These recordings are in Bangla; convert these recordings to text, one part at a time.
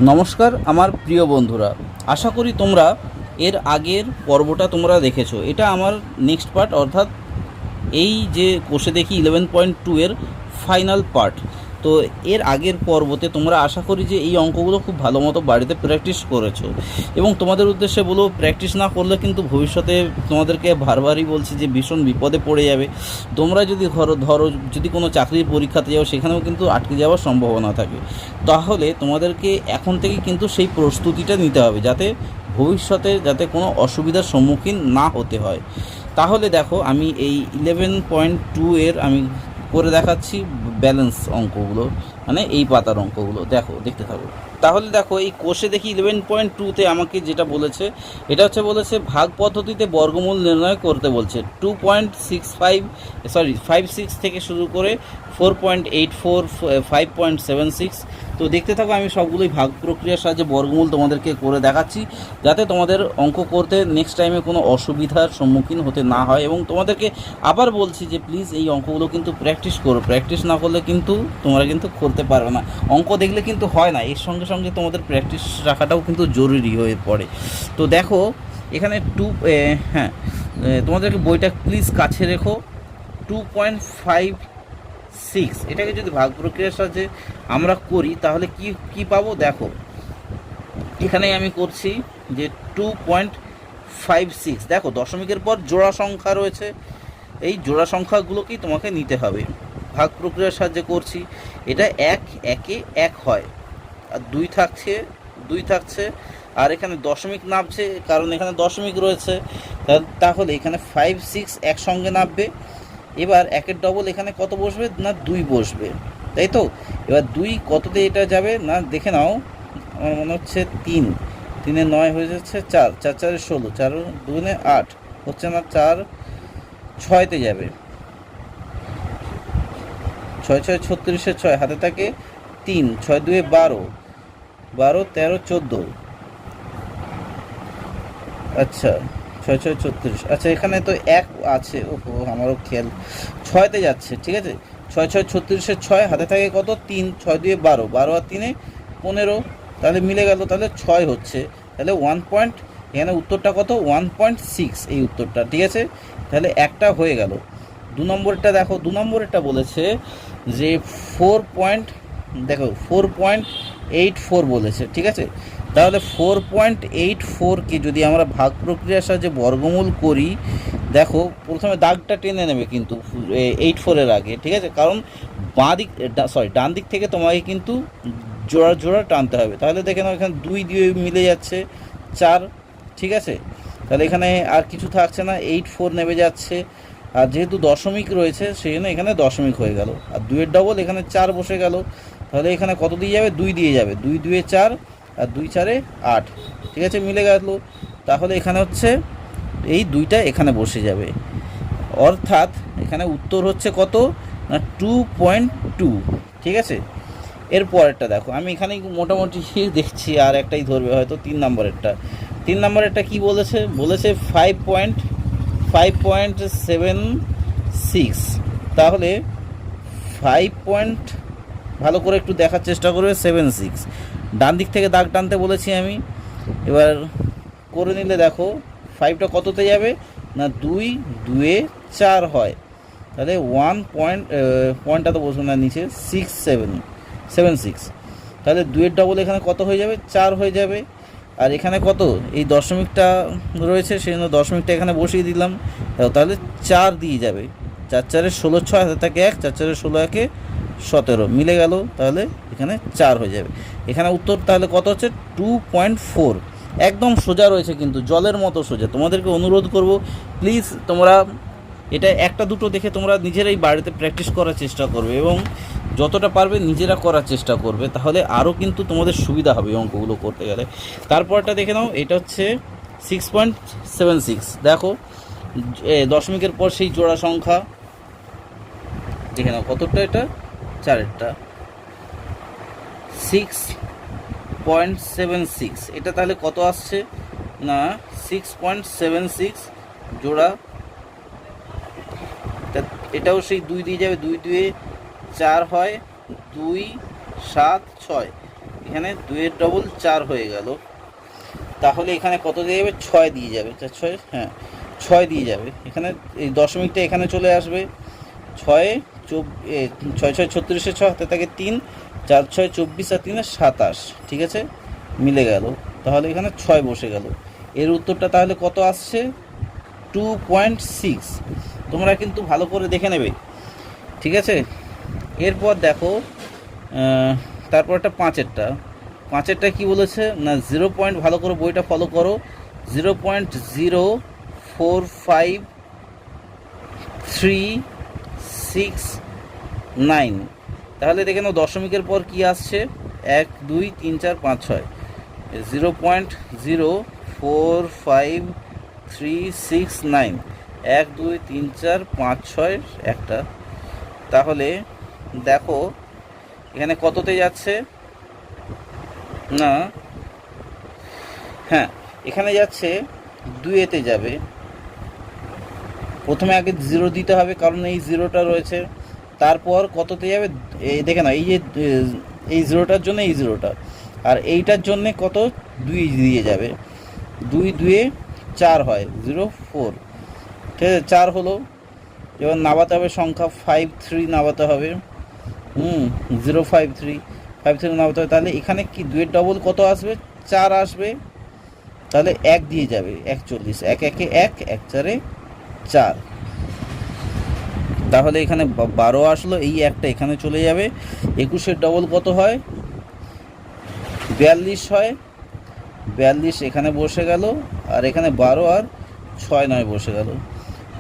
নমস্কার আমার প্রিয় বন্ধুরা, আশা করি তোমরা এর আগের পর্বটা তোমরা দেখেছো। এটা আমার নেক্সট পার্ট, অর্থাৎ এই যে কোষে দেখি 11.2 এর ফাইনাল পার্ট। তো এর আগের পর্বতে তোমরা আশা করি যে এই অঙ্কগুলো খুব ভালো মতো বাড়িতে প্র্যাকটিস করেছো, এবং তোমাদের উদ্দেশ্যে বলবো প্র্যাকটিস না করলে কিন্তু ভবিষ্যতে তোমাদেরকে বারবারই বলছি যে ভীষণ বিপদে পড়ে যাবে। তোমরা যদি ধরো যদি কোনো চাকরির পরীক্ষাতে যাও, সেখানেও কিন্তু আটকে যাওয়ার সম্ভাবনা থাকে। তাহলে তোমাদেরকে এখন থেকে কিন্তু সেই প্রস্তুতিটা নিতে হবে, যাতে ভবিষ্যতে যাতে কোনো অসুবিধার সম্মুখীন না হতে হয়। তাহলে দেখো, আমি এই 11.2 এর আমি করে দেখাচ্ছি ব্যালেন্স অঙ্কগুলো, মানে এই পাতার অঙ্কগুলো দেখতে থাকো। তাহলে দেখো, এই কোষে দেখি 11.2তে আমাকে যেটা বলেছে, এটা বলেছে ভাগ পদ্ধতিতে বর্গমূল নির্ণয় করতে বলছে। 56 থেকে শুরু করে 4.84, 5.76। তো দেখতে থাকো, আমি সবগুলোই ভাগ প্রক্রিয়ার সাহায্যে বর্গমূল তোমাদেরকে করে দেখাচ্ছি, যাতে তোমাদের অঙ্ক করতে নেক্সট টাইমে কোনো অসুবিধার সম্মুখীন হতে না হয়। এবং তোমাদেরকে আবার বলছি যে প্লিজ এই অঙ্কগুলো কিন্তু প্র্যাকটিস করো, প্র্যাকটিস না করলে কিন্তু তোমরা কিন্তু করতে পারবে না। অঙ্ক দেখলে কিন্তু হয় না, এর সঙ্গে সঙ্গে তোমাদের প্র্যাকটিস রাখাটাও কিন্তু জরুরি হয়ে পড়ে। তো দেখো এখানে তোমাদেরকে বইটা প্লিজ কাছে রেখো। 2.56 এটাকে যদি ভাগ প্রক্রিয়ার সাহায্যে আমরা করি, তাহলে কি পাবো দেখো। এখানে আমি করছি যে 2.56। দেখো, দশমিকের পর জোড়া সংখ্যা রয়েছে, এই জোড়া সংখ্যাগুলোকেই তোমাকে নিতে হবে। ভাগ প্রক্রিয়ার সাহায্যে করছি, এটা একে এক হয়, আর দুই থাকছে, আর এখানে দশমিক নামছে, কারণ এখানে দশমিক রয়েছে। তাহলে এখানে 5, 6 একসঙ্গে নামবে। এবার একের ডবল এখানে কত বসবে না, 2 বসবে, তাই তো। এবার 2 কততে এটা যাবে না দেখে নাও, আমার মনে হচ্ছে 3, 3 9 হয়ে যাচ্ছে 4, 4 4 16, 4 2 8 হচ্ছে না, 4 6তে যাবে, 6 6 36 6 হাতে থাকে 3, 6 2 12, 12 13 14। আচ্ছা, 6 6 36। আচ্ছা, এখানে তো 1 আছে, ওহো আমারও খেয়াল, 6তে যাচ্ছে, ঠিক আছে। 6 6 36 6 হাতে থাকে কত, 3, 6 2 12, 12 আর 3 15, তাহলে মিলে গেল, তাহলে 6 হচ্ছে। তাহলে এখানে উত্তরটা কত, 1.6 এই উত্তরটা, ঠিক আছে। তাহলে একটা হয়ে গেল। 2 নম্বরটা দেখো, 2 নম্বরেরটা বলেছে যে 4.84 বলেছে, ঠিক আছে। তাহলে 4.84কে যদি আমরা ভাগ প্রক্রিয়ার সাহায্যে বর্গমূল করি, দেখো প্রথমে দাগটা টেনে নেবে কিন্তু 84-এর আগে, ঠিক আছে, কারণ ডান দিক থেকে তোমাকে কিন্তু জোড়া টানতে হবে। তাহলে দেখে নাও, এখানে 2 দিয়ে মিলে যাচ্ছে 4, ঠিক আছে। তাহলে এখানে আর কিছু থাকছে না, 84 নেমে যাচ্ছে, আর যেহেতু দশমিক রয়েছে সেই জন্য এখানে দশমিক হয়ে গেল, আর 2-এর ডবল এখানে 4 বসে গেল। তাহলে এখানে কত দিয়ে যাবে, 2 দিয়ে যাবে, 2 2 4, আর 2 4 8, ঠিক আছে, মিলে গেল। তাহলে এখানে হচ্ছে এই 2টা এখানে বসে যাবে, অর্থাৎ এখানে উত্তর হচ্ছে কত না 2.2, ঠিক আছে। এর পরেরটা দেখো, আমি এখানে মোটামুটি দেখছি আর একটাই ধরবে হয়তো, 3 নম্বরেরটা কি বলেছে 5.76। তাহলে 5 ভালো করে একটু দেখার চেষ্টা করবে, 76 ডান দিক থেকে দাগ টানতে বলেছি আমি। এবার করে নিলে দেখো 5টা কততে যাবে না, 2 2 4 হয়, তাহলে পয়েন্টটা তো বসবে না নিচে, 76। তাহলে 2-এর ডবল এখানে কত হয়ে যাবে, 4 হয়ে যাবে। আর এখানে কত, এই দশমিকটা রয়েছে, সেই জন্য দশমিকটা এখানে বসিয়ে দিলাম, তাহলে 4 দিয়ে যাবে, 4 4 16 6 হাতে থাকে 1, 4 4 16 1 17, মিলে গেল। তাহলে এখানে 4 হয়ে যাবে। এখানে উত্তর তাহলে কত হচ্ছে, 2.4। একদম সোজা রয়েছে, কিন্তু জলের মতো সোজা। তোমাদেরকে অনুরোধ করব প্লিজ, তোমরা এটা একটা দুটো দেখে তোমরা নিজেরাই বাড়িতে প্র্যাকটিস করার চেষ্টা করবে, এবং যতটা পারবে নিজেরা করার চেষ্টা করবে, তাহলে আরও কিন্তু তোমাদের সুবিধা হবে অঙ্কগুলো করতে গেলে। তারপরটা দেখে নাও, এটা হচ্ছে 6.76। দেখো, দশমিকের পর সেই জোড়া সংখ্যা দেখে নাও, কতটা, এটা 4-এরটা, 6.76। এটা তাহলে কত আসছে না, 6.76 জোড়া। এটাও সেই 2 দিয়ে যাবে, 2 2 4 হয়, 2 7 6, এখানে 2-এর ডবল 4 হয়ে গেল। তাহলে এখানে কত দিয়ে যাবে? 6 দিয়ে যাবে। 4 6, হ্যাঁ 6 দিয়ে যাবে। এখানে এই দশমিকটা এখানে চলে আসবে। 6 6 6 36, 6 হাতে থাকে 3, 4 6 24 আর 3 27, ঠিক আছে, মিলে গেল। তাহলে এখানে 6 বসে গেল। এর উত্তরটা তাহলে কত আসছে? 2.6। তোমরা কিন্তু ভালো করে দেখে নেবে, ঠিক আছে। এরপর দেখো তারপরটা পাঁচেরটা কি বলেছে না 0 পয়েন্ট, ভালো করে বইটা ফলো করো, 0.045369। তাহলে দেখে নাও দশমিকের পর কি আসছে, 1 2 3 4 5 6, 0.045369, 1 2 3 4 5 6 একটা। তাহলে দেখো এখানে কততে যাচ্ছে না, হ্যাঁ এখানে যাচ্ছে 2-এতে যাবে। প্রথমে আগে 0 দিতে হবে কারণ এই 0টা রয়েছে। তারপর কততে যাবে দেখে না, এই যে এই 0টার জন্য এই 0টা, আর এইটার জন্য কত 2 দিয়ে যাবে। 2 2-এ 4 হয়, 0 4, ঠিক আছে, 4 হলো। এবার নামাতে হবে সংখ্যা 53 নামাতে হবে। 053 নামাতে হবে। তাহলে এখানে কি 2-এর ডবল কত আসবে? 4 আসবে। তাহলে 1 দিয়ে যাবে, 41, 1 1 1, 1 4 4। তাহলে এখানে 12 আসলো, এই একটা এখানে চলে যাবে। 21-এর ডবল কত হয়? 42 হয়, 42 এখানে বসে গেল। আর এখানে 12 আর 6 9 বসে গেল।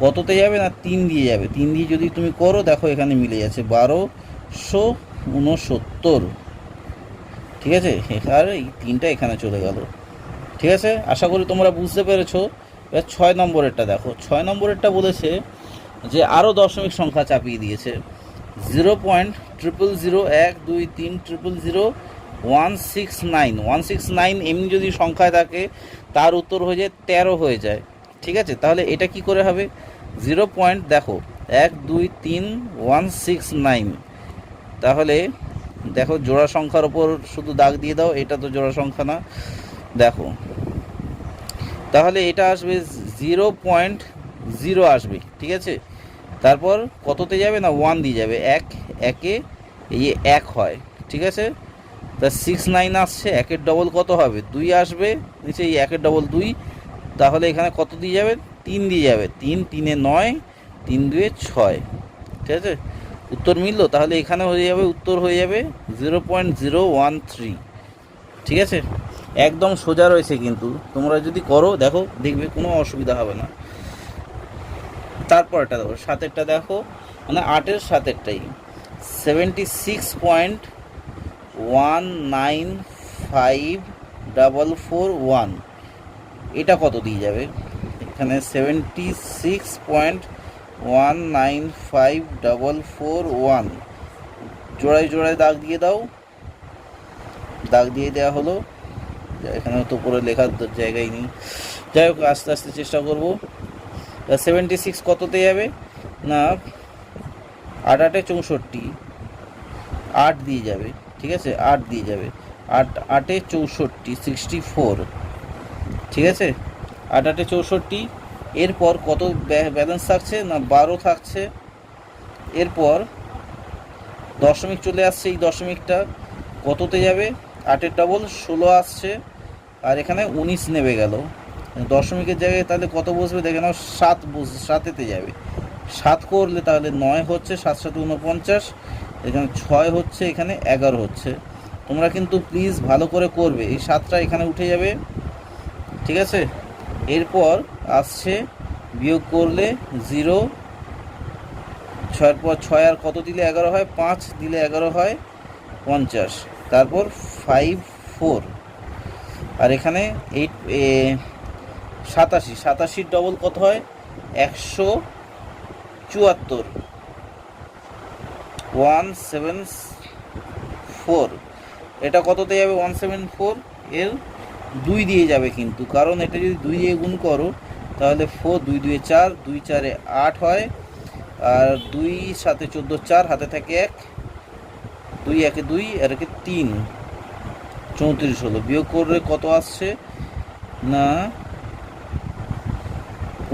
কততে যাবে না 3 দিয়ে যাবে। 3 দিয়ে যদি তুমি করো দেখো এখানে মিলে যাচ্ছে 1269, ঠিক আছে। আর এই 3টা এখানে চলে গেল, ঠিক আছে। আশা করি তোমরা বুঝতে পেরেছো। এবার 6 নম্বরেরটা দেখো। 6 নম্বরেরটা বলেছে যে আরও দশমিক সংখ্যা চাপিয়ে দিয়েছে। 0.00123000169। 169 এমনি যদি সংখ্যায় থাকে তার উত্তর হয়ে যায় 13 হয়ে যায়, ঠিক আছে। তাহলে এটা কি করে হবে? 0 পয়েন্ট দেখো 1 2 3 169। তাহলে দেখো জোড়া সংখ্যার ওপর শুধু দাগ দিয়ে দাও, এটা তো জোড়া সংখ্যা না, দেখো। তাহলে এটা আসবে 0.0 আসবে, ঠিক আছে। তারপর কততে যাবে না 1 দিয়ে যাবে, 1 1-এ এই 1 হয়, ঠিক আছে। তা 69 আসছে। 1-এর ডবল কত হবে? 2 আসবে নিচে, এই 1-এর ডবল 2। তাহলে এখানে কত দিয়ে যাবে? 3 দিয়ে যাবে। 3 3-এ 9, 3 2-এ 6, ঠিক আছে। উত্তর মিললো। তাহলে এখানে হয়ে যাবে, উত্তর হয়ে যাবে 0.013, ঠিক আছে। একদম সোজা রয়েছে, কিন্তু তোমরা যদি করো দেখো দেখবে কোনো অসুবিধা হবে না। তারপরটা দেখো, 7-এরটা দেখো, মানে 8-এর 7-এরটাই 76.195441। এটা কত দিয়ে যাবে? এখানে 76.195441 জোড়ায় জোড়ায় দাগ দিয়ে দাও। দাগ দিয়ে দেওয়া হলো। এখানে তো উপরে লেখার জায়গায় নেই, যাই হোক আস্তে আস্তে চেষ্টা করবো। 76 কততে যাবে না 8 8-এ 64, 8 দিয়ে যাবে, ঠিক আছে, 8 দিয়ে যাবে। 8 8-এ 64, 64, ঠিক আছে। 8 8-এ 64। এরপর কত ব্যালেন্স থাকছে না 12 থাকছে। এরপর দশমিক চলে আসছে, এই দশমিকটা কততে যাবে? 8-এর ডবল 16 আসছে, আর এখানে 19 নেমে গেল। দশমিকের জায়গায় তাহলে কত বসবে দেখে নাও, 7 বসবে, 7-এতে যাবে। 7 করলে তাহলে 9 হচ্ছে, 7 7 49, এখানে 6 হচ্ছে, এখানে 11 হচ্ছে। তোমরা কিন্তু প্লিজ ভালো করে করবে। এই 7টা এখানে উঠে যাবে, ঠিক আছে। এরপর আসছে বিয়োগ করলে 0, 6-এর পর 6 আর কত দিলে 11 হয়? 5 দিলে 11 হয় 50। তারপর 5 4, আর এখানে 8 87, 87-র ডবল কত হয়? 174, 174। এটা কততে যাবে? 174 এর 2 দিয়ে যাবে কিন্তু, কারণ এটা যদি 2 দিয়ে গুণ করো তাহলে 4 2 2-এ 4, 2 4-এ 8 হয়, আর 2 7-এ 14, 4 হাতে থাকে 1, 2 1-এ 2 আর 1-এ 3, 34 হলো, বিয়োগ করলে কত আসছে না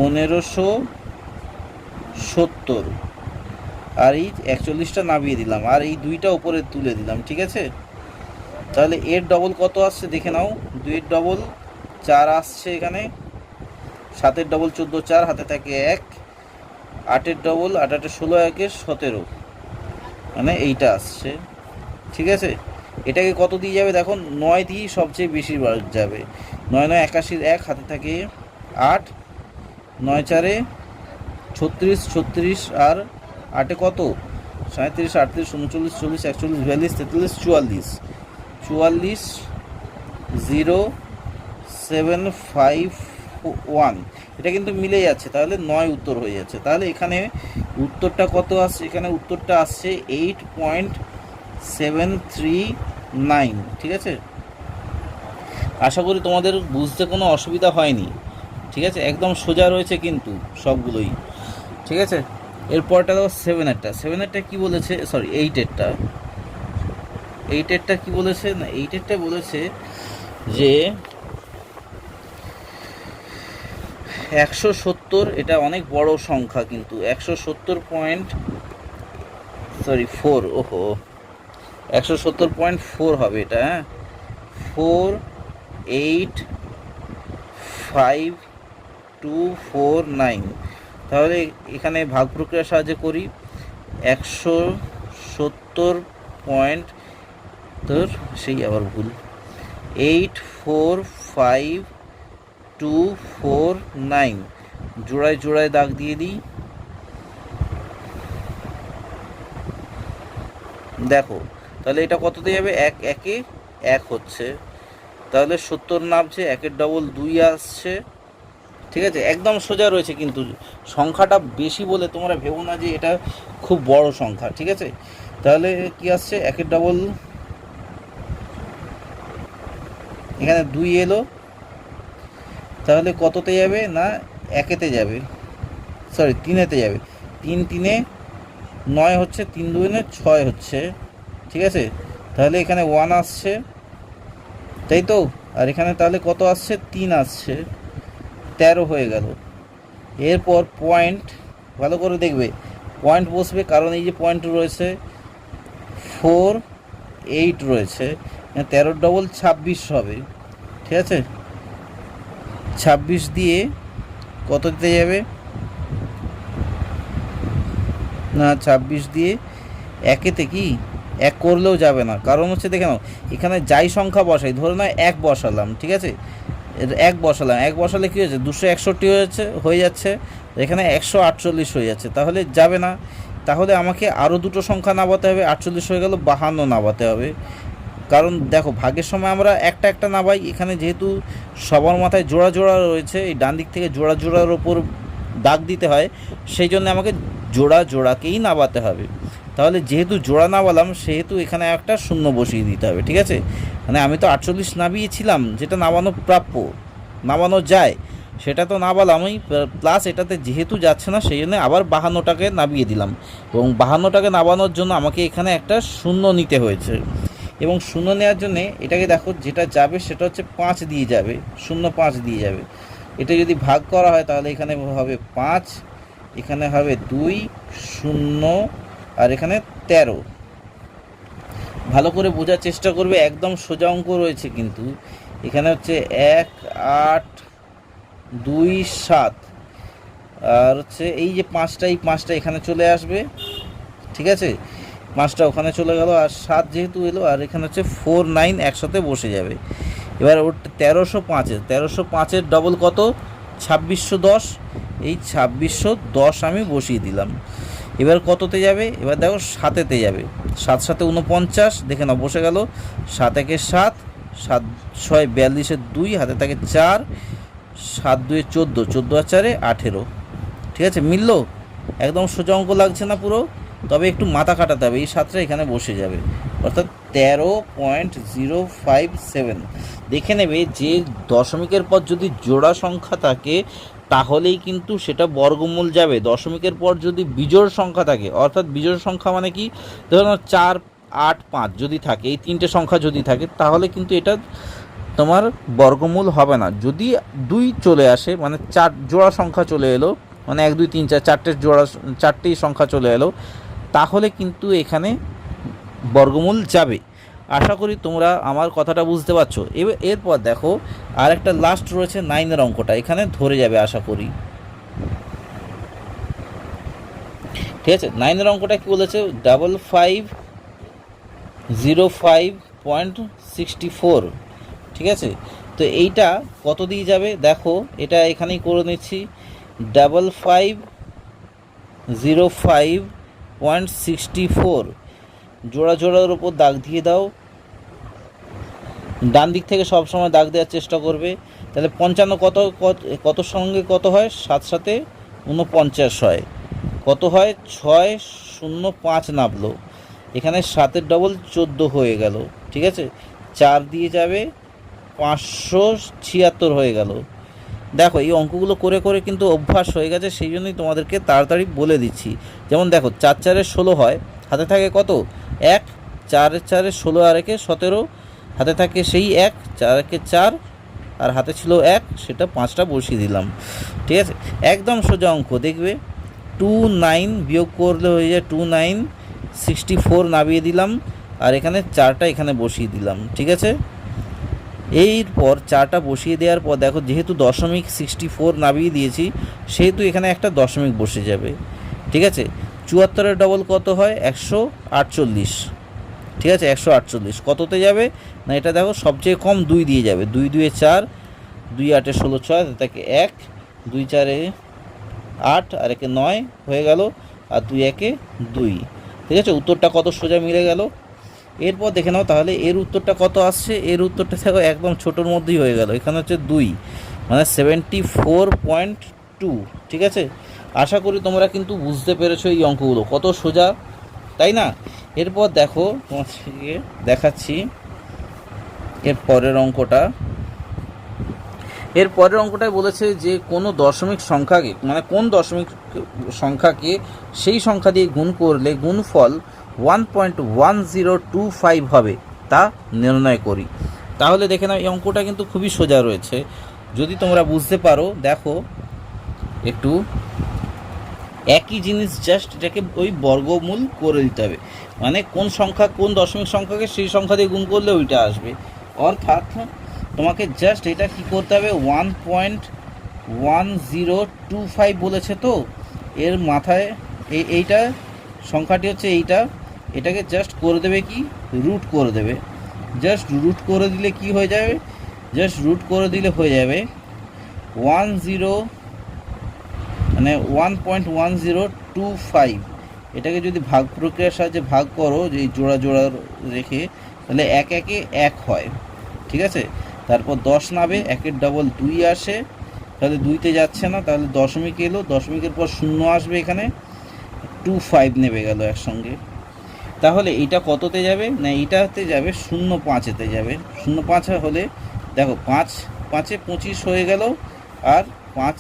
1570, আর এই 41টা নামিয়ে দিলাম, আর এই 2টা উপরে তুলে দিলাম। ঠিক আছে, তাহলে এর ডবল কত আসছে দেখে নাও। 2 এর ডবল 4 আসছে এখানে, 7 এর ডবল 14, 4 হাতে থাকে 1, 8 এর ডবল 8 8 16, 1 17, মানে এইটা আসছে। ঠিক আছে, এটাকে কত দিয়ে যাবে দেখো, 9 দিয়েই সবচেয়ে বেশি যাবে। 9 9 81, 1 হাতে থাকে 8, 9 4 36, 36 আর 8 কত 37, 38, 39, 40, 41, 42, 43, 44, 44 0 7 5 1, এটা কিন্তু মিলে যাচ্ছে, তাহলে 9 উত্তর হয়ে যাচ্ছে। তাহলে এখানে উত্তরটা কত আসছে, এখানে উত্তরটা আসছে 8.739। ঠিক আছে, আশা করি তোমাদের বুঝতে কোনো অসুবিধা হয়নি। ঠিক আছে, একদম সোজা রয়েছে কিন্তু সবগুলোই। ঠিক আছে, এরপরটা দেখো 7-এরটা কী বলেছে, সরি 8-এরটা কী বলেছে না, 8-এরটা বলেছে যে 170, এটা অনেক বড় সংখ্যা কিন্তু 170.4, ওহো 170.4 হবে এটা। হ্যাঁ, 4 8 5 2 4 9। তাহলে এখানে ভাগ প্রক্রিয়ার সাহায্যে করি। 170 পয়েন্ট, তোর সেই আবার ভুল, 8 4 5 2 4 9, জোড়ায় জোড়ায় দাগ দিয়ে দিই। দেখো তাহলে এটা কততে যাবে, 1 1 1 হচ্ছে, তাহলে 70 নামছে, 1-এর ডবল 2 আসছে। ঠিক আছে, একদম সোজা রয়েছে কিন্তু সংখ্যাটা বেশি বলে তোমরা ভেবো না যে এটা খুব বড় সংখ্যা। ঠিক আছে, তাহলে কি আসছে, 1-এর ডবল এখানে 2 এলো, তাহলে কততে যাবে না 1-এতে যাবে, সরি 3-এতে যাবে, 3 3 9 হচ্ছে, 3 2 6 হচ্ছে। ঠিক আছে, তাহলে এখানে 1 আসছে, তাই তো, আর এখানে তাহলে কত আসছে, 3 আসছে, 13 হয়ে গেল। এরপর পয়েন্ট ভালো করে দেখবে, পয়েন্ট বসবে, কারণ এই যে পয়েন্ট রয়েছে 4 8 রয়েছে, 13 ডবল 26 হবে। ঠিক আছে, 26 দিয়ে কত দিতে যাবে না, 26 দিয়ে 1-এতে কি 1 করলেও যাবে না, কারণ হচ্ছে দেখে নাও এখানে যাই সংখ্যা বসাই, ধরে নাও 1 বসালাম। ঠিক আছে, 1 বসালাম, 1 বসালে কী হয়েছে, 261 হয়ে যাচ্ছে, এখানে 148 হয়ে যাচ্ছে, তাহলে যাবে না। তাহলে আমাকে আরও দুটো সংখ্যা নামাতে হবে, 48 হয়ে গেল, 52 নামাতে হবে। কারণ দেখো ভাগের সময় আমরা একটা একটা নামাই, এখানে যেহেতু সবার মাথায় জোড়া জোড়া রয়েছে, এই ডান দিক থেকে জোড়া জোড়ার ওপর দাগ দিতে হয়, সেই জন্য আমাকে জোড়া জোড়াকেই নামাতে হবে। তাহলে যেহেতু জোড়া নামালাম, সেহেতু এখানে একটা শূন্য বসিয়ে দিতে হবে। ঠিক আছে, মানে আমি তো 48 নামিয়েছিলাম, যেটা নামানো প্রাপ্য, নামানো যায়, সেটা তো নামালামই, প্লাস এটাতে যেহেতু যাচ্ছে না, সেই জন্য আবার 52টাকে নামিয়ে দিলাম, এবং 52টাকে নামানোর জন্য আমাকে এখানে একটা শূন্য নিতে হয়েছে, এবং শূন্য নেওয়ার জন্যে এটাকে দেখো যেটা যাবে সেটা হচ্ছে 5 দিয়ে যাবে, 0 5 দিয়ে যাবে। এটা যদি ভাগ করা হয় তাহলে এখানে হবে 5, এখানে হবে 2 0, আর এখানে 13। ভালো করে বোঝার চেষ্টা করবে, একদম সোজা অঙ্ক রয়েছে কিন্তু। এখানে হচ্ছে 1 8 2 7, আর হচ্ছে এই যে 5টা, এই 5টা এখানে চলে আসবে। ঠিক আছে, 5টা ওখানে চলে গেল, আর 7 যেহেতু এলো, আর এখানে হচ্ছে 4 9 একসাথে বসে যাবে। এবার ওর 1305-এর ডবল কত, 2610, এই 2610 আমি বসিয়ে দিলাম। এবার কততে যাবে, এবার দেখো 7-এতে যাবে, 7 7 49, দেখে নাও বসে গেল, 7 1 7, 7 6 42, 2 হাতে থাকে 4, 7 2 14, 14 আর 4 18। ঠিক আছে, মিলল, একদম সোজা অঙ্ক লাগছে না পুরো, তবে একটু মাথা খাটাতে হবে, এই 7টা এখানে বসে যাবে, অর্থাৎ 13.057। দেখে নেবে যে দশমিকের পর যদি জোড়া সংখ্যা থাকে তাহলেই কিন্তু সেটা বর্গমূল যাবে। দশমিকের পর যদি বিজোড় সংখ্যা থাকে, অর্থাৎ বিজোড় সংখ্যা মানে কি, ধরুন 4 8, 5 যদি থাকে, এই তিনটে সংখ্যা যদি থাকে, তাহলে কিন্তু এটা তোমার বর্গমূল হবে না। যদি 2 চলে আসে, মানে 4 জোড়া সংখ্যা চলে এলো, মানে 1 2 3 4 চারটে জোড়া, চারটেই সংখ্যা চলে এলো, তাহলে কিন্তু এখানে বর্গমূল যাবে। আশা করি তোমরা আমার কথাটা বুঝতে পারছো। এরপর দেখো আর একটা লাস্ট রয়েছে 9-এর অঙ্কটা, এখানে ধরে যাবে আশা করি। ঠিক আছে, 9-এর অঙ্কটা কি বলেছে, 5505.64। ঠিক আছে, তো এইটা কত দিয়ে যাবে দেখো, এটা এখানেই করে নিচ্ছি, 5505.64 জোড়া জোড়ার উপর দাগ দিয়ে দাও। ডান দিক থেকে সবসময় দাগ দেওয়ার চেষ্টা করবে। তাহলে 55 কত সঙ্গে কত হয়, 7 7 49 হয়, কত হয় 605 নামলো, এখানে 7-এর ডবল 14 হয়ে গেল। ঠিক আছে, 4 দিয়ে যাবে, 576 হয়ে গেল। দেখো এই অঙ্কগুলো করে করে কিন্তু অভ্যাস হয়ে গেছে, সেই জন্যই তোমাদেরকে তাড়াতাড়ি বলে দিচ্ছি। যেমন দেখো 4 4 16 হয়, হাতে থাকে কত 1, 4 4 16 আর 1 17, হাতে থাকে সেই 1, 4 1 4, আর হাতে ছিল 1, সেটা 5টা বসিয়ে দিলাম। ঠিক আছে, একদম সোজা অঙ্ক। দেখবে 29 বিয়োগ করলে হয়ে যায় 2964 নামিয়ে দিলাম, আর এখানে 4টা এখানে বসিয়ে দিলাম। ঠিক আছে, এরপর 4টা বসিয়ে দেওয়ার পর দেখো, যেহেতু 0.64 নামিয়ে দিয়েছি, সেহেতু এখানে একটা দশমিক বসে যাবে। ঠিক আছে, 74-এর ডবল কত হয় 148। ঠিক আছে, 148 কততে যাবে না, এটা দেখো সবচেয়ে কম 2 দিয়ে যাবে, 2 2 4, 2 8 16 6, তাকে 1, 2 4 8, আর 1 9 হয়ে গেল, আর 2 1 2। ঠিক আছে, উত্তরটা কত সোজা মিলে গেল। এরপর দেখে নাও তাহলে এর উত্তরটা কত আসছে, এর উত্তরটা দেখো একদম ছোটোর মধ্যেই হয়ে গেল, এখানে হচ্ছে 2, মানে 74.2। ঠিক আছে, আশা করি তোমরা কিন্তু বুঝতে পেরেছো এই অঙ্কগুলো কত সোজা, তাই না। এরপর দেখো তোমাকে দেখাচ্ছি এর পরের অঙ্কটা। এর পরের অঙ্কটায় বলেছে যে কোনো দশমিক সংখ্যাকে, মানে কোন দশমিক সংখ্যাকে সেই সংখ্যা দিয়ে গুণ করলে গুণফল 1.1025 হবে তা নির্ণয় করি। তাহলে দেখে নাও এই অঙ্কটা কিন্তু খুবই সোজা রয়েছে, যদি তোমরা বুঝতে পারো। দেখো একটু একই জিনিস, জাস্ট এটাকে ওই বর্গমূল করে দিতে হবে, মানে কোন সংখ্যা, কোন দশমিক সংখ্যাকে সেই সংখ্যা দিয়ে গুণ করলে ওইটা আসবে। অর্থাৎ তোমাকে জাস্ট এটা কি করতে হবে, 1.1025 বলেছে, তো এর মাথায় এইটা সংখ্যাটি হচ্ছে এইটা, এটাকে জাস্ট করে দেবে কি, রুট করে দেবে। জাস্ট রুট করে দিলে কি হয়ে যাবে, জাস্ট রুট করে দিলে হয়ে যাবে 1.1025। এটাকে যদি ভাগ প্রক্রিয়ার সাহায্যে ভাগ করো, যে জোড়া জোড়া রেখে, তাহলে 1 1 1 হয়। ঠিক আছে, তারপর 10 নাবে, 1-এর ডবল 2 আসে, তাহলে 2তে যাচ্ছে না, তাহলে দশমিক এলো, দশমিকের পর 0 আসবে, এখানে 25 নেমে গেল একসঙ্গে। তাহলে এইটা কততে যাবে না, এইটাতে যাবে 0.5-এতে যাবে। 0.5 হলে দেখো 5 5-এ 25 হয়ে গেল, আর 5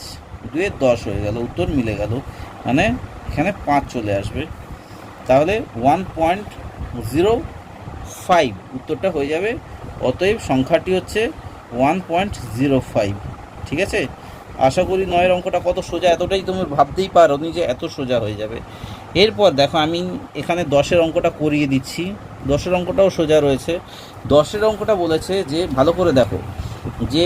2-এ 10 হয়ে গেল, উত্তর মিলে গেল, মানে এখানে 5 চলে আসবে। তাহলে 1.05 উত্তরটা হয়ে যাবে। অতএব সংখ্যাটি হচ্ছে 1.05। ঠিক আছে, আশা করি 9-এর অঙ্কটা কত সোজা, এতটাই তুমি ভাবতেই পারো নিজে, এত সোজা হয়ে যাবে। এরপর দেখো আমি এখানে 10-এর অঙ্কটা করিয়ে দিচ্ছি। 10-এর অঙ্কটাও সোজা রয়েছে। 10-এর অঙ্কটা বলেছে যে ভালো করে দেখো, যে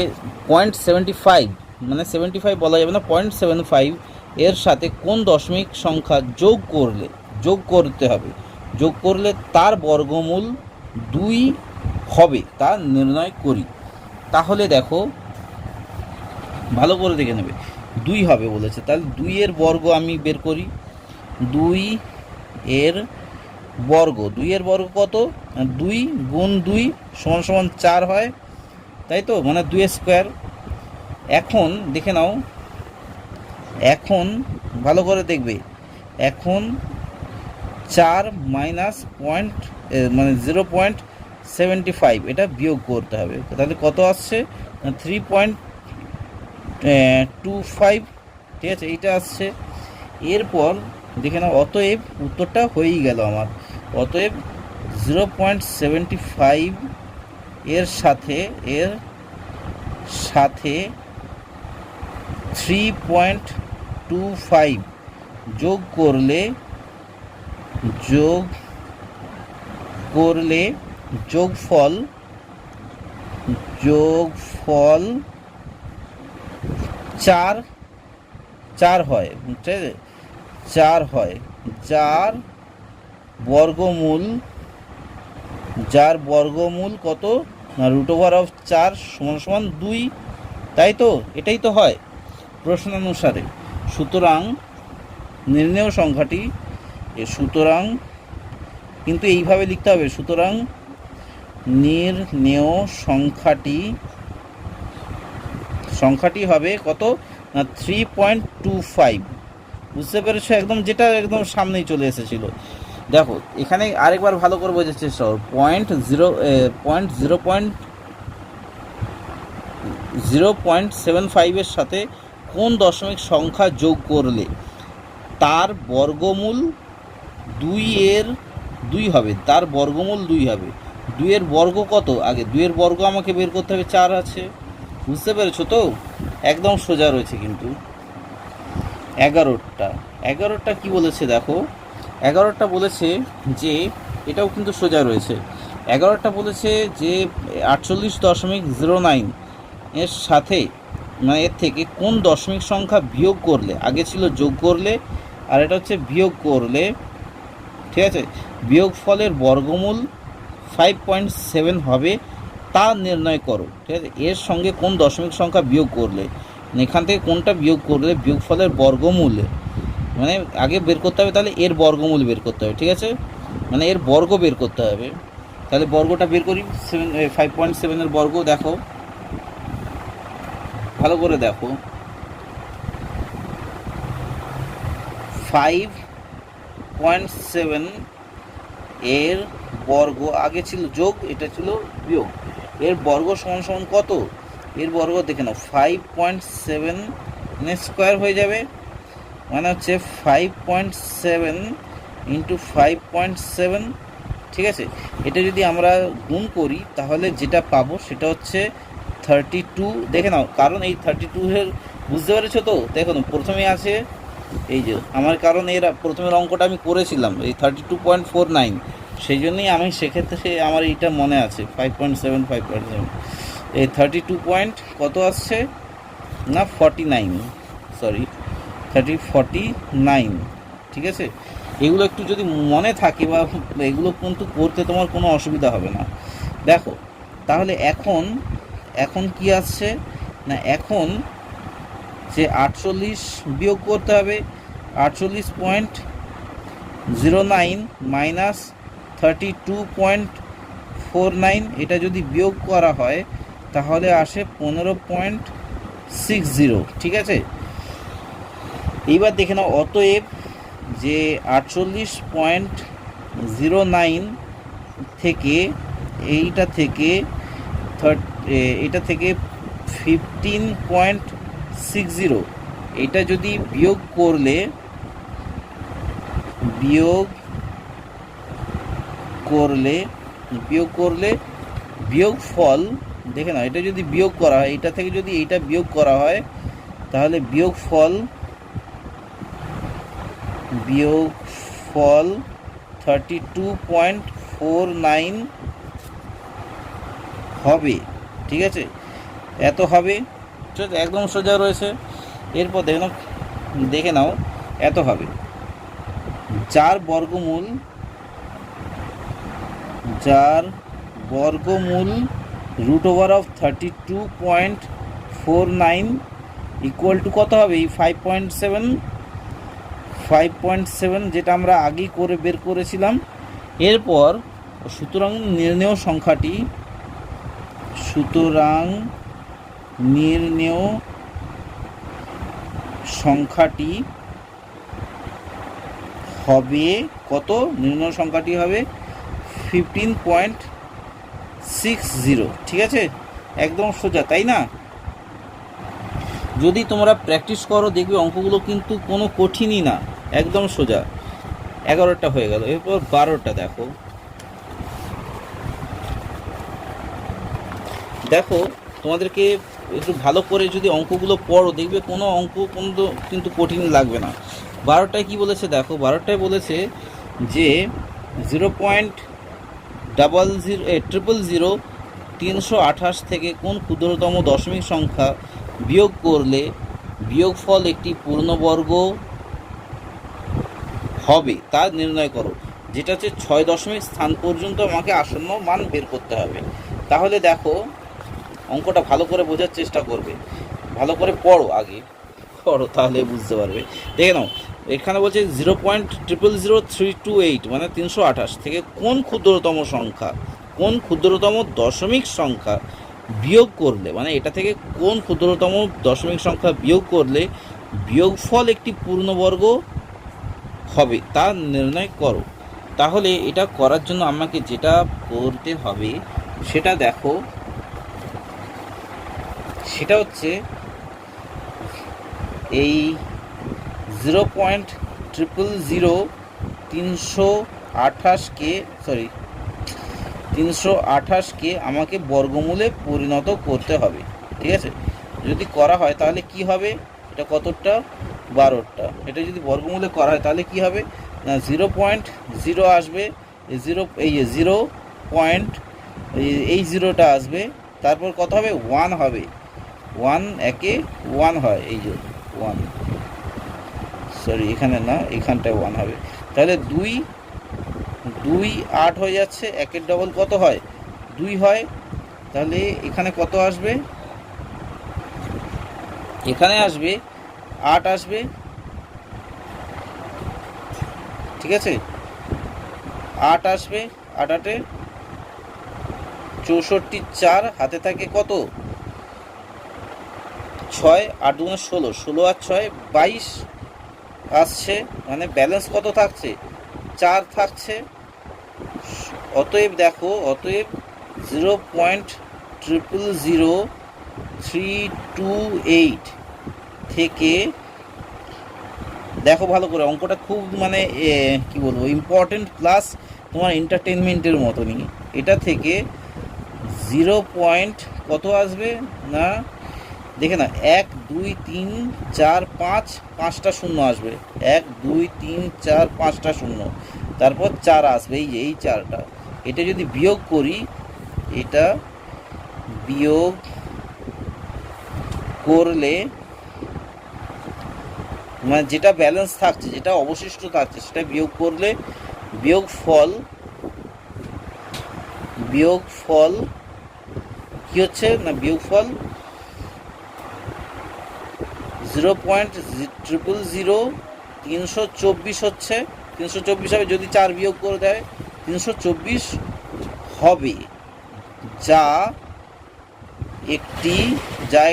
0.75, মানে 75 বলা যাবে না, 0.75 এর সাথে কোন দশমিক সংখ্যা যোগ করতে হবে, যোগ করলে তার বর্গমূল 2 হবে তা নির্ণয় করি। তাহলে দেখো ভালো করে দেখে নেবে, 2 হবে বলেছে, তাহলে 2-এর বর্গ আমি বের করি। 2-এর বর্গ কত, 2 গুণ 2 সমান সমান 4 হয়, তাই তো, মানে 2 স্কোয়ার। এখন দেখে নাও, এখন ভালো করে দেখবে, এখন 4 মাইনাস পয়েন্ট, মানে 0.75 এটা বিয়োগ করতে হবে, তাহলে কত আসছে 3.25। ঠিক আছে, এইটা আসছে। এরপর দেখে নাও, অতএব উত্তরটা হয়েই গেল আমার। অতএব 0.75 এর সাথে 3.25 যোগ করলে যোগফল 4 হয়, ঠিক আছে, 4 হয়, যার বর্গমূল কত না √4 সমান 2, তাই তো? এটাই তো হয় প্রশ্নানুসারে। সুতরাং নির্ণেয় সংখ্যাটি, সুতরাং কিন্তু এইভাবে লিখতে হবে, সুতরাং নির্ণেয় সংখ্যাটি হবে কত না 3.25। বুঝতে পেরেছো? একদম যেটা একদম সামনেই চলে এসেছিল। দেখো এখানে আরেকবার ভালো করে বোঝার চেষ্টা করো। 0.75 এর সাথে কোন দশমিক সংখ্যা যোগ করলে তার বর্গমূল 2 হবে, তার বর্গমূল 2 হবে। 2 এর বর্গ কত? আগে 2 এর বর্গ আমাকে বের করতে হবে, 4 আছে। বুঝতে পেরেছো তো? একদম সোজা রয়েছে। কিন্তু 11টা কি বলেছে দেখো, 11টা বলেছে যে, এটাও কিন্তু সোজা রয়েছে। 11টা বলেছে যে 48.09 এর সাথে, মানে এর থেকে কোন দশমিক সংখ্যা বিয়োগ করলে, আগে ছিল যোগ করলে আর এটা হচ্ছে বিয়োগ করলে, ঠিক আছে, বিয়োগফলের বর্গমূল 5.7 হবে তা নির্ণয় করো। ঠিক আছে, এর সঙ্গে কোন দশমিক সংখ্যা বিয়োগ করলে, এখান থেকে কোনটা বিয়োগ করলে বিয়োগফলের বর্গমূল, মানে আগে বের করতে হবে, তাহলে এর বর্গমূল বের করতে হবে। ঠিক আছে, মানে এর বর্গ বের করতে হবে। তাহলে বর্গটা বের করি। 5.7 এর বর্গ দেখো, ভালো করে দেখো। 5.7 এর বর্গ, আগে ছিল যোগ, এটা ছিল বিয়োগ। এর বর্গ সমান কত? এর বর্গ দেখে নাও, 5.7 স্কোয়ার হয়ে যাবে, মানে হচ্ছে 5.7 ইন্টু 5.7। ঠিক আছে, এটা যদি আমরা গুণ করি তাহলে যেটা পাবো সেটা হচ্ছে 32। দেখে নাও, কারণ এই 32 এর, বুঝতে পেরেছো তো? দেখো প্রথমে আছে এই যে আমার, কারণ এর প্রথমের অঙ্কটা আমি করেছিলাম এই 32.49, সেই জন্যই আমি সেক্ষেত্রে আমার এইটা মনে আছে 5.7 5.7। এই 32 পয়েন্ট কত আসছে না 49, সরি 49। ঠিক আছে, এগুলো একটু যদি মনে থাকে বা এগুলো কিন্তু করতে তোমার কোনো অসুবিধা হবে না। দেখো তাহলে এখন কি আসছে না, এখন যে 48 বিয়োগ করতে হবে, 48.09 মাইনাস 32.49, এটা যদি বিয়োগ করা হয় তাহলে আসে 15.60। ঠিক আছে, এইবার দেখে নাও, অতএব যে 48.09 থেকে এইটা থেকে 15.60, এটা যদি বিয়োগ করলে বিয়োগফল দেখে নাও, এটা যদি বিয়োগ করা হয়, এটা থেকে যদি এইটা বিয়োগ করা হয় তাহলে বিয়োগফল 32.49 হবে। ঠিক আছে, এত হবে, একদম সোজা রয়েছে। এরপর দেখে নাও এত হবে, যার বর্গমূল √32.49 ইকুয়াল টু কত হবে? এই 5.7 যেটা আমরা আগেই করে বের করেছিলাম। এরপর সুতরাং নির্ণেয় সংখ্যাটি হবে কত? নির্ণেয় সংখ্যাটি হবে 15.60। ঠিক আছে, একদম সোজা, তাই না? যদি তোমরা প্র্যাকটিস করো দেখবে অঙ্কগুলো কিন্তু কোনো কঠিনই না, একদম সোজা। 11টা হয়ে গেল, এরপর 12টা দেখো। দেখো তোমাদেরকে একটু ভালো করে যদি অঙ্কগুলো পড়ো, দেখবে কোনো অঙ্ক কিন্তু কঠিন লাগবে না। 12টায় কী বলেছে দেখো, 12টায় বলেছে যে 0.00 328 থেকে কোন ক্ষুদ্রতম দশমিক সংখ্যা বিয়োগ করলে বিয়োগফল একটি পূর্ণবর্গ হবে তা নির্ণয় করো। যেটা হচ্ছে 6 দশমিক স্থান পর্যন্ত আমাকে আসন্ন মান বের করতে হবে। তাহলে দেখো অঙ্কটা ভালো করে বোঝার চেষ্টা করবে, ভালো করে পড়ো, আগে পড়ো তাহলে বুঝতে পারবে। দেখে নাও এখানে বলছে 0.000328 মানে 328 থেকে কোন ক্ষুদ্রতম দশমিক সংখ্যা বিয়োগ করলে, মানে এটা থেকে কোন ক্ষুদ্রতম দশমিক সংখ্যা বিয়োগ করলে বিয়োগফল একটি পূর্ণবর্গ হবে তা নির্ণয় করো। তাহলে এটা করার জন্য আমাকে যেটা করতে হবে সেটা দেখো, সেটা হচ্ছে এই 328কে আমাকে বর্গমূলে পরিণত করতে হবে। ঠিক আছে, যদি করা হয় তাহলে কি হবে, এটা কতটা 12টা, এটা যদি বর্গমূলে করা হয় তাহলে কি হবে না 0.0 আসবে, জিরো পয়েন্ট এই জিরোটা আসবে, তারপর কত হবে 1 হবে, 1 একে 1 হয়, এই যে 1, সরি এখানে না, এখানটায় 1 হবে। তাহলে 2 8 হয়ে যাচ্ছে, একের ডবল কত হয় 2 হয়। তাহলে এখানে কত আসবে, এখানে আসবে 8 আসবে। ঠিক আছে, 8 আসবে, 8 8-এ 64, 4 হাতে থাকে কত 6, 8 2 16, 16 আর 6 22 আসছে, মানে ব্যালেন্স কত থাকছে 4 থাকছে। অতএব দেখো, অতএব 0.000328 থেকে, দেখো ভালো করে অঙ্কটা খুব মানে কি বলবো ইম্পর্টেন্ট প্লাস তোমার এন্টারটেনমেন্টের মতনই। এটা থেকে 0 পয়েন্ট কত আসবে না, দেখে না 1 2 3 4 5, 5টা শূন্য আসবে, 1 2 3 4 5টা শূন্য, তারপর 4 আসবে, এই যে এই 4টা। এটা যদি বিয়োগ করি, এটা বিয়োগ করলে মানে যেটা ব্যালেন্স থাকছে, যেটা অবশিষ্ট থাকছে সেটা বিয়োগ করলে বিয়োগফল কি হচ্ছে না, বিয়োগফল 0.000324 হচ্ছে, 324 হবে, যদি 4 বিয়োগ করে দেয় 324 হবে, যা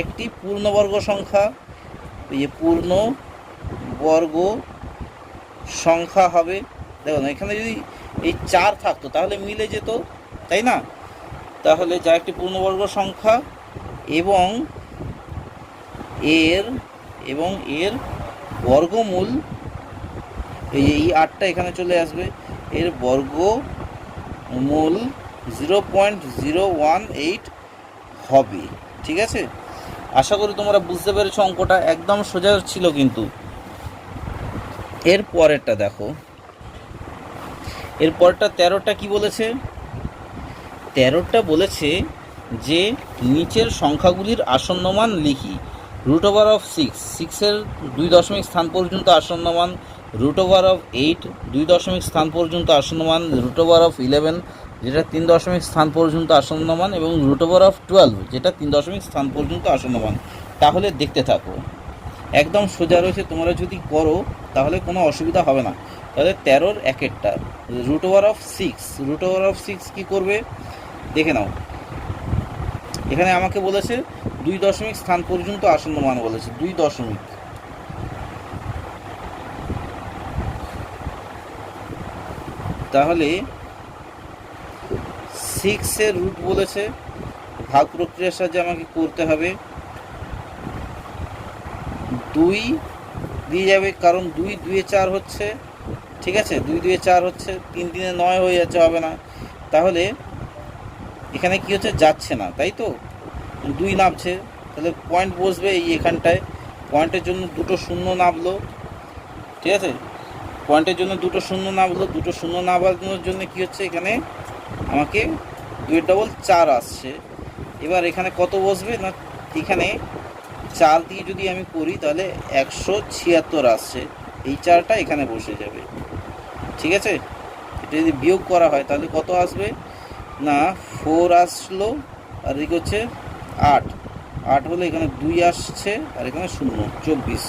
একটি পূর্ণবর্গ সংখ্যা, এই পূর্ণবর্গ সংখ্যা হবে। দেখো না, এখানে যদি এই 4 থাকতো তাহলে মিলে যেত, তাই না? তাহলে যা একটি পূর্ণবর্গ সংখ্যা এবং এর বর্গমূল, এই 8টা এখানে চলে আসবে, এর বর্গমূল 0.018 হবে। ঠিক আছে, আশা করি তোমরা বুঝতে পেরেছো, অঙ্কটা একদম সোজা ছিল। কিন্তু এর পরেরটা দেখো, এর পরেরটা 13টা কি বলেছে, 13টা বলেছে যে নিচের সংখ্যাগুলির আসন্ন মান লিখি। √6, 6-এর 2 দশমিক স্থান পর্যন্ত আসন্ন মান, √8, 2 দশমিক স্থান পর্যন্ত আসন্ন মান, √11, যেটা 3 দশমিক স্থান পর্যন্ত আসন্ন মান, এবং √12, যেটা 3 দশমিক স্থান পর্যন্ত আসন্ন মান। তাহলে দেখতে থাকো, একদম সোজা রয়েছে, তোমরা যদি করো তাহলে কোনো অসুবিধা হবে না। তাহলে 13-র একেরটা √6 কি করবে দেখে নাও। এখানে আমাকে বলেছে 2 দশমিক স্থান পর্যন্ত আসন্ন মান বলেছে, 2 দশমিক, তাহলে 6-এর রুট বলেছে, ভাগ প্রক্রিয়ার সাহায্যে আমাকে করতে হবে, 2 দিয়ে যাবে, কারণ 2 2-এ 4 হচ্ছে। ঠিক আছে, 2 2-এ 4 হচ্ছে, 3 3-এ 9 হয়ে যাচ্ছে, হবে না। তাহলে এখানে কি হচ্ছে, যাচ্ছে না, তাই তো, 2 নামছে, তাহলে পয়েন্ট বসবে এই এখানটায়। পয়েন্টের জন্য দুটো শূন্য নামলো, ঠিক আছে, পয়েন্টের জন্য দুটো শূন্য নামলো। দুটো শূন্য নামানোর জন্য কি হচ্ছে, এখানে আমাকে 2 ডবল 4 আসছে। এবার এখানে কত বসবে না, এখানে 4 দিয়ে যদি আমি করি তাহলে 176 আসছে, এই 4টা এখানে বসে যাবে, ঠিক আছে। এটা যদি বিয়োগ করা হয় তাহলে কত আসবে না, 4 আসলো, আর এদিকে হচ্ছে 8, 8 হলে এখানে 2 আসছে, আর এখানে 0, 24।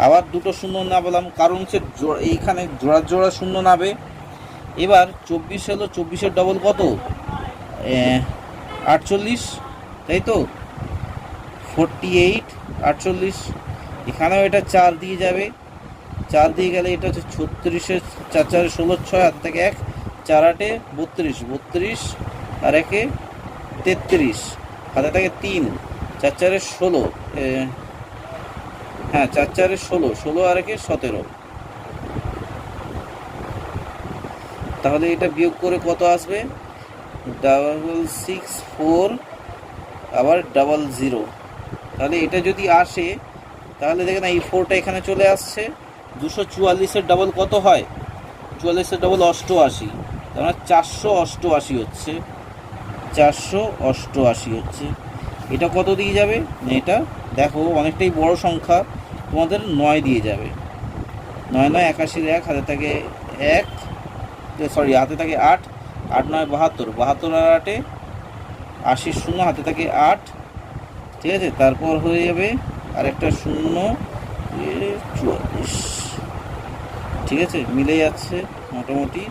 আবার দুটো শূন্য নামালাম, কারণ হচ্ছে এইখানে জোড়া জোড়া শূন্য নাবে। এবার 24 হলো, 24-এর ডবল কত, 48, তাই তো, 48, 48। এখানেও এটা 4 দিয়ে যাবে, 4 দিয়ে গেলে এটা হচ্ছে 36-এর 4 4 16, 6 হাত থেকে 1, 4 8 32, 32 আর 1 33, হাতে থাকে 3, 4 4 16, হ্যাঁ 4 4 16, 16 আর 1 17। তাহলে এটা বিয়োগ করে কত আসবে, 664 আবার 00। তাহলে এটা যদি আসে তাহলে দেখেন এই 4টা এখানে চলে আসছে। 244-এর ডবল কত হয়, 44-এর ডবল 88, তার মানে 488 হচ্ছে, 488 হচ্ছে। এটা কত দিয়ে যাবে, এটা দেখো অনেকটাই বড় সংখ্যা, তোমাদের 9 দিয়ে যাবে। 9 9 81, 1 হাতে থাকে 1, সরি হাতে থাকে 8, 8 9 72, 72 আর 8 80, 0 হাতে থাকে 8, ঠিক আছে। তারপর হয়ে যাবে আরেকটা 0, 44, ঠিক আছে, মিলে যাচ্ছে মোটামুটি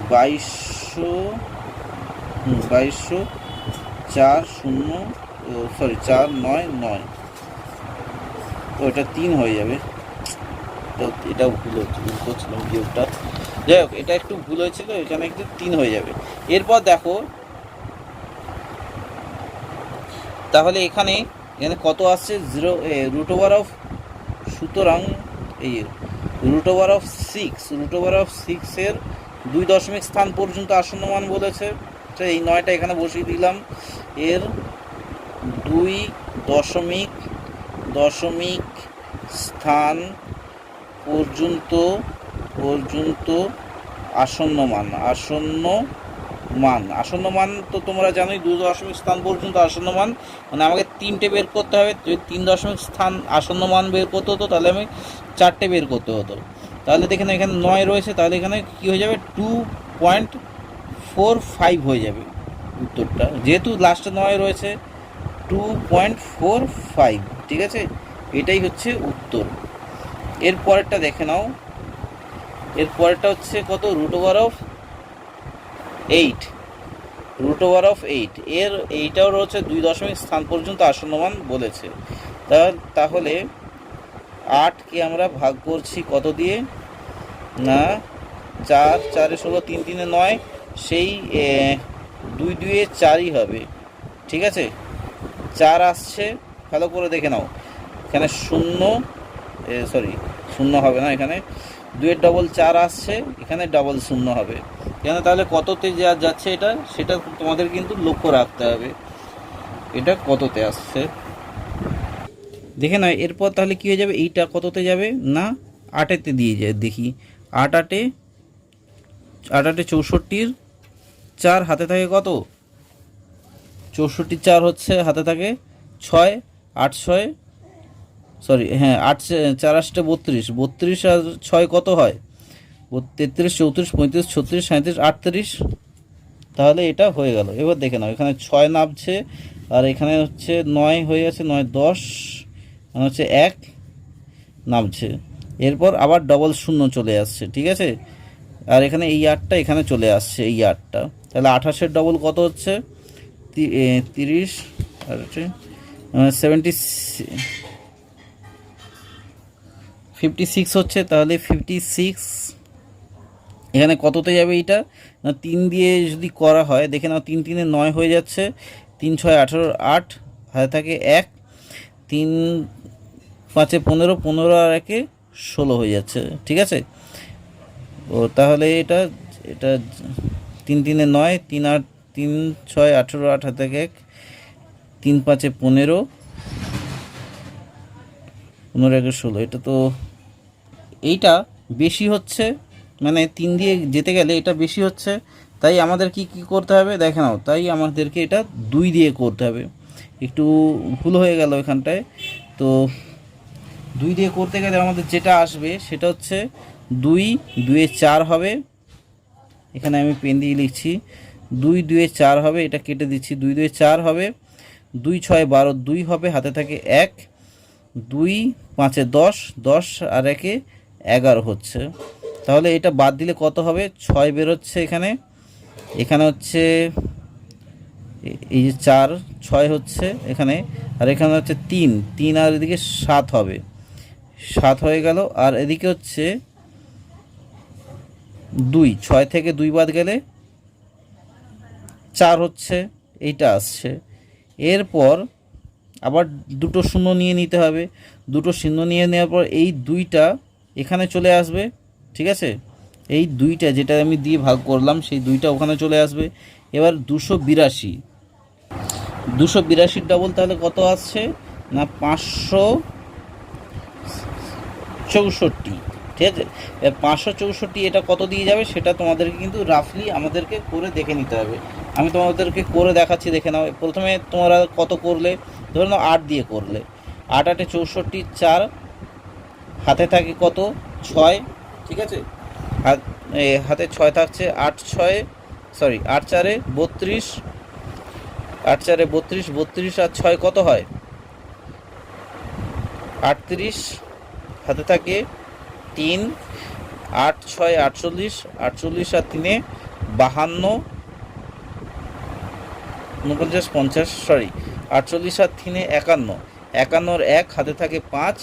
2200, 2200, 4 0, সরি 4 9 9, তো এটা 3 হয়ে যাবে। তো এটাও ভুল করছিলাম বিয়োগটা, যাই হোক এটা একটু ভুল হয়েছিল, এখানে একটু 3 হয়ে যাবে। এরপর দেখো তাহলে এখানে এখানে কত আসছে, 0 রুট ওভার অফ, সুতরাং এই root over of 6, root over of 6-এর 2 দশমিক স্থান পর্যন্ত আসন্ন মান বলেছে, তো এই 9টা এখানে বসিয়ে দিলাম। এর 2 দশমিক স্থান পর্যন্ত আসন্ন মান তো তোমরা জানোই, 2 দশমিক স্থান পর্যন্ত আসন্ন মান মানে আমাকে 3টে বের করতে হবে। যদি 3 দশমিক স্থান আসন্ন মান বের করতে হতো তাহলে আমি 4টে বের করতে হতো। তাহলে দেখেন এখানে 9 রয়েছে, তাহলে এখানে কী হয়ে যাবে, 2.45 হয়ে যাবে উত্তরটা, যেহেতু লাস্টে 9 রয়েছে, 2.45, ঠিক আছে, এটাই হচ্ছে উত্তর। এর পরেরটা দেখে নাও, এর পরেরটা হচ্ছে কত, রুট ওভার অফ 8, এর এইটাও রয়েছে 2 দশমিক স্থান পর্যন্ত আসন্ন মান বলেছে। তাহলে 8কে আমরা ভাগ করছি কত দিয়ে না, 4 4 16, 3 3 9, সেই 2 2 4ই হবে, ঠিক আছে। 4 আসছে, ভালো করে দেখে নাও, এখানে 0, সরি 0 হবে না, এখানে 2-এর ডবল 4 আসছে, এখানে ডবল 0 হবে এখানে। তাহলে কততে যাচ্ছে এটা, সেটা তোমাদের কিন্তু লক্ষ্য রাখতে হবে, এটা কততে আসছে দেখে নাও। এরপর তাহলে কী হয়ে যাবে, এইটা কততে যাবে না, 8-এতে দিয়ে যায়, দেখি 8 8 64, 4 হাতে থাকে কত, 64 4 হচ্ছে হাতে থাকে 6, 8 6, সরি হ্যাঁ 8 4 8 32, 32 আর 6 কত হয়, 33 34 35 36 37 38, তাহলে এটা হয়ে গেল। এবার দেখে নাও এখানে 6 নামছে, আর এখানে হচ্ছে 9 হয়ে গেছে, 9 10, মানে হচ্ছে 1 নামছে। এরপর আবার ডবল 0 চলে আসছে, ঠিক আছে, আর এখানে এই 8টা এখানে চলে আসছে, এই 8টা, তাহলে 28-এর ডবল কত হচ্ছে, 30 আর 56 হচ্ছে, তাহলে 56 এখানে কততে যাবে এইটা না, 3 দিয়ে যদি করা হয় দেখে নাও, 3 3 9 হয়ে যাচ্ছে, 3 6 18 8 হাতে থাকে 1, 3 5 15 15 আর 1 16 হয়ে যাচ্ছে, ঠিক আছে। ও তাহলে এটা 3 3 9, 3 8 3 6 18 8 হাতে থাকে 1, 3 5 15, 15 1 16। এটা তো এইটা বেশি হচ্ছে, মানে 3 দিয়ে যেতে গেলে এটা বেশি হচ্ছে, তাই আমাদের কি করতে হবে দেখে নাও। তাই আমাদেরকে এটা 2 দিয়ে করতে হবে। একটু ভুল হয়ে গেল এখানটায়। তো 2 দিয়ে করতে গেলে আমাদের যেটা আসবে সেটা হচ্ছে 2 2 এ 4 হবে। এখানে আমি পেন দিয়ে লিখছি 2 2 এ 4 হবে, এটা কেটে দিচ্ছি। 2 2 এ 4 হবে, 2 6 12, 2 হবে, হাতে থাকে 1, 2 5 এ 10, 10 আর 1 এ 11 হচ্ছে। তাহলে এটা বাদ দিলে কত হবে? 6 বেরোচ্ছে এখানে। এখানে হচ্ছে এই যে 4 6 হচ্ছে এখানে, আর এখানে হচ্ছে 3 3, আর এদিকে 7 হবে, 7 হয়ে গেল। আর এদিকে হচ্ছে 2, 6 থেকে 2 বাদ গেলে 4 হচ্ছে, এইটা আসছে। এরপর আবার দুটো শূন্য নিয়ে নিতে হবে। দুটো শূন্য নিয়ে নেওয়ার পর এই 2টা এখানে চলে আসবে, ঠিক আছে? এই 2টা যেটা আমি দিয়ে ভাগ করলাম সেই 2টা ওখানে চলে আসবে। এবার 282, 282 ডবল তাহলে কত আসছে না 564, ঠিক আছে? 564 এটা কত দিয়ে যাবে সেটা তোমাদেরকে কিন্তু রাফলি আমাদেরকে করে দেখে নিতে হবে। আমি তোমাদেরকে করে দেখাচ্ছি, দেখে নাও। প্রথমে তোমরা কত করলে, ধরে নাও 8 দিয়ে করলে, 8 8 64, 4 হাতে থাকে কত 6, ঠিক আছে? হাতে 6 থাকছে, 8 6 সরি 8 4 32, 8 4 32, 32 আর 6 কত হয় 38, হাতে থাকে 3, 8 6 48, 48 আর 3 52, 49 50 সরি 48 আর 3 51, 51 1 হাতে থাকে 5,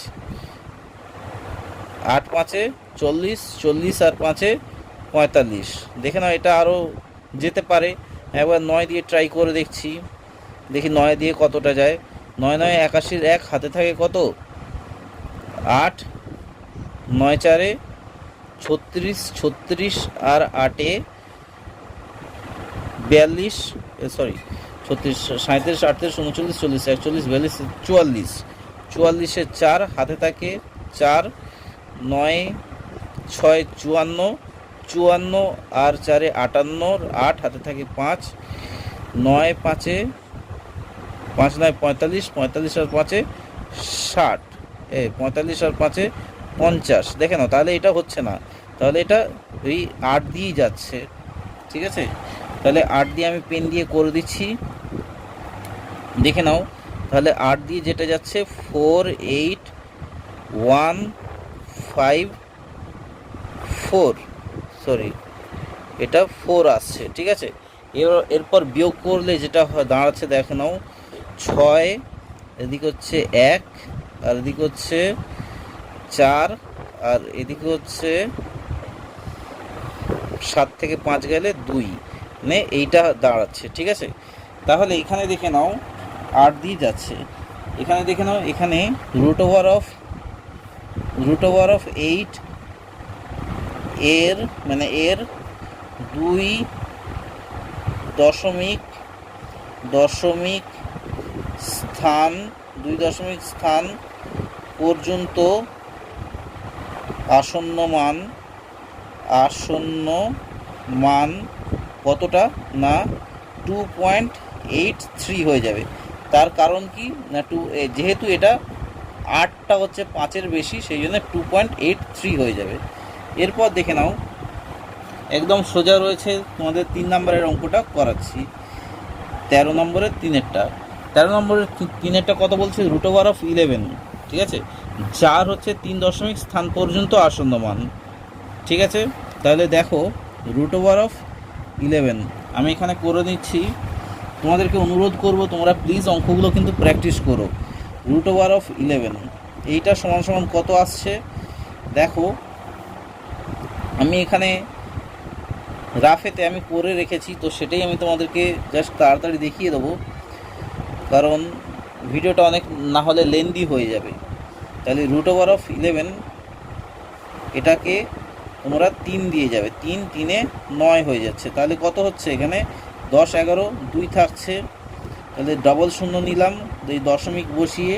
8 5 40, 40 আর 5 45। দেখে নাও এটা আরও যেতে পারে। একবার 9 দিয়ে ট্রাই করে দেখছি, দেখি 9 দিয়ে কতটা যায়। 9 9 81, 1 হাতে থাকে কত 8, 9 4 36, 36 আর 8 42 সরি 36 37 38 39 40 41 42 44, 44 4 হাতে থাকে 4, 9 6 54, 54 আর 4 58, 8 হাতে থাকে 5, 9 5 5 9 45, 45 আর 5 60, 45 আর 5 50। দেখে নাও তাহলে এটা হচ্ছে না, তাহলে এটা ওই 8 দিয়েই যাচ্ছে, ঠিক আছে? তাহলে 8 দিয়ে আমি পেন দিয়ে করে দিচ্ছি, দেখে নাও। তাহলে 8 দিয়ে যেটা যাচ্ছে 4 8 1 5 4, সরি এটা 4 আসছে, ঠিক আছে? এরপর বিয়োগ করলে যেটা দাঁড়াচ্ছে দেখে নাও 6, এদিকে হচ্ছে 1, আর এদিকে হচ্ছে 4, আর এদিকে হচ্ছে 7 থেকে 5 গেলে 2, মানে এইটা দাঁড়াচ্ছে, ঠিক আছে? তাহলে এখানে দেখে নাও 8 দিয়ে যাচ্ছে। এখানে দেখে নাও, এখানে রুট ওভার অফ 8 এর মানে এর 2 দশমিক স্থান পর্যন্ত আসন্ন মান কতটা না 2.83 হয়ে যাবে। তার কারণ কি না যেহেতু এটা 8টা হচ্ছে 5-এর বেশি, সেই জন্য 2.83 হয়ে যাবে। এরপর দেখে নাও একদম সোজা রয়েছে, তোমাদের 3 নম্বরের অঙ্কটা করাচ্ছি। 13 নম্বরের 3-এরটা, 13 নম্বরের 3-এরটা কত বলছে রুট ওভার অফ 11, ঠিক আছে? যার হচ্ছে 3 দশমিক স্থান পর্যন্ত আসন্ন মান, ঠিক আছে? তাহলে দেখো রুট ওভার অফ 11 আমি এখানে করে নিচ্ছি। তোমাদেরকে অনুরোধ করব তোমরা প্লিজ অঙ্কগুলো কিন্তু প্র্যাকটিস করো। রুট ওভার অফ 11 এইটা সমান সমান কত আসছে দেখো। আমি এখানে রাফেতে আমি করে রেখেছি, তো সেটাই আমি তোমাদেরকে জাস্ট তাড়াতাড়ি দেখিয়ে দেবো, কারণ ভিডিওটা অনেক না হলে লেন্দি হয়ে যাবে। তাহলে রুট ওভার অফ 11 এটাকে তোমরা 3 দিয়ে যাবে, 3 3 9 হয়ে যাচ্ছে। তাহলে কত হচ্ছে এখানে 10 11 2 থাকছে, তাহলে ডবল শূন্য নিলাম, এই দশমিক বসিয়ে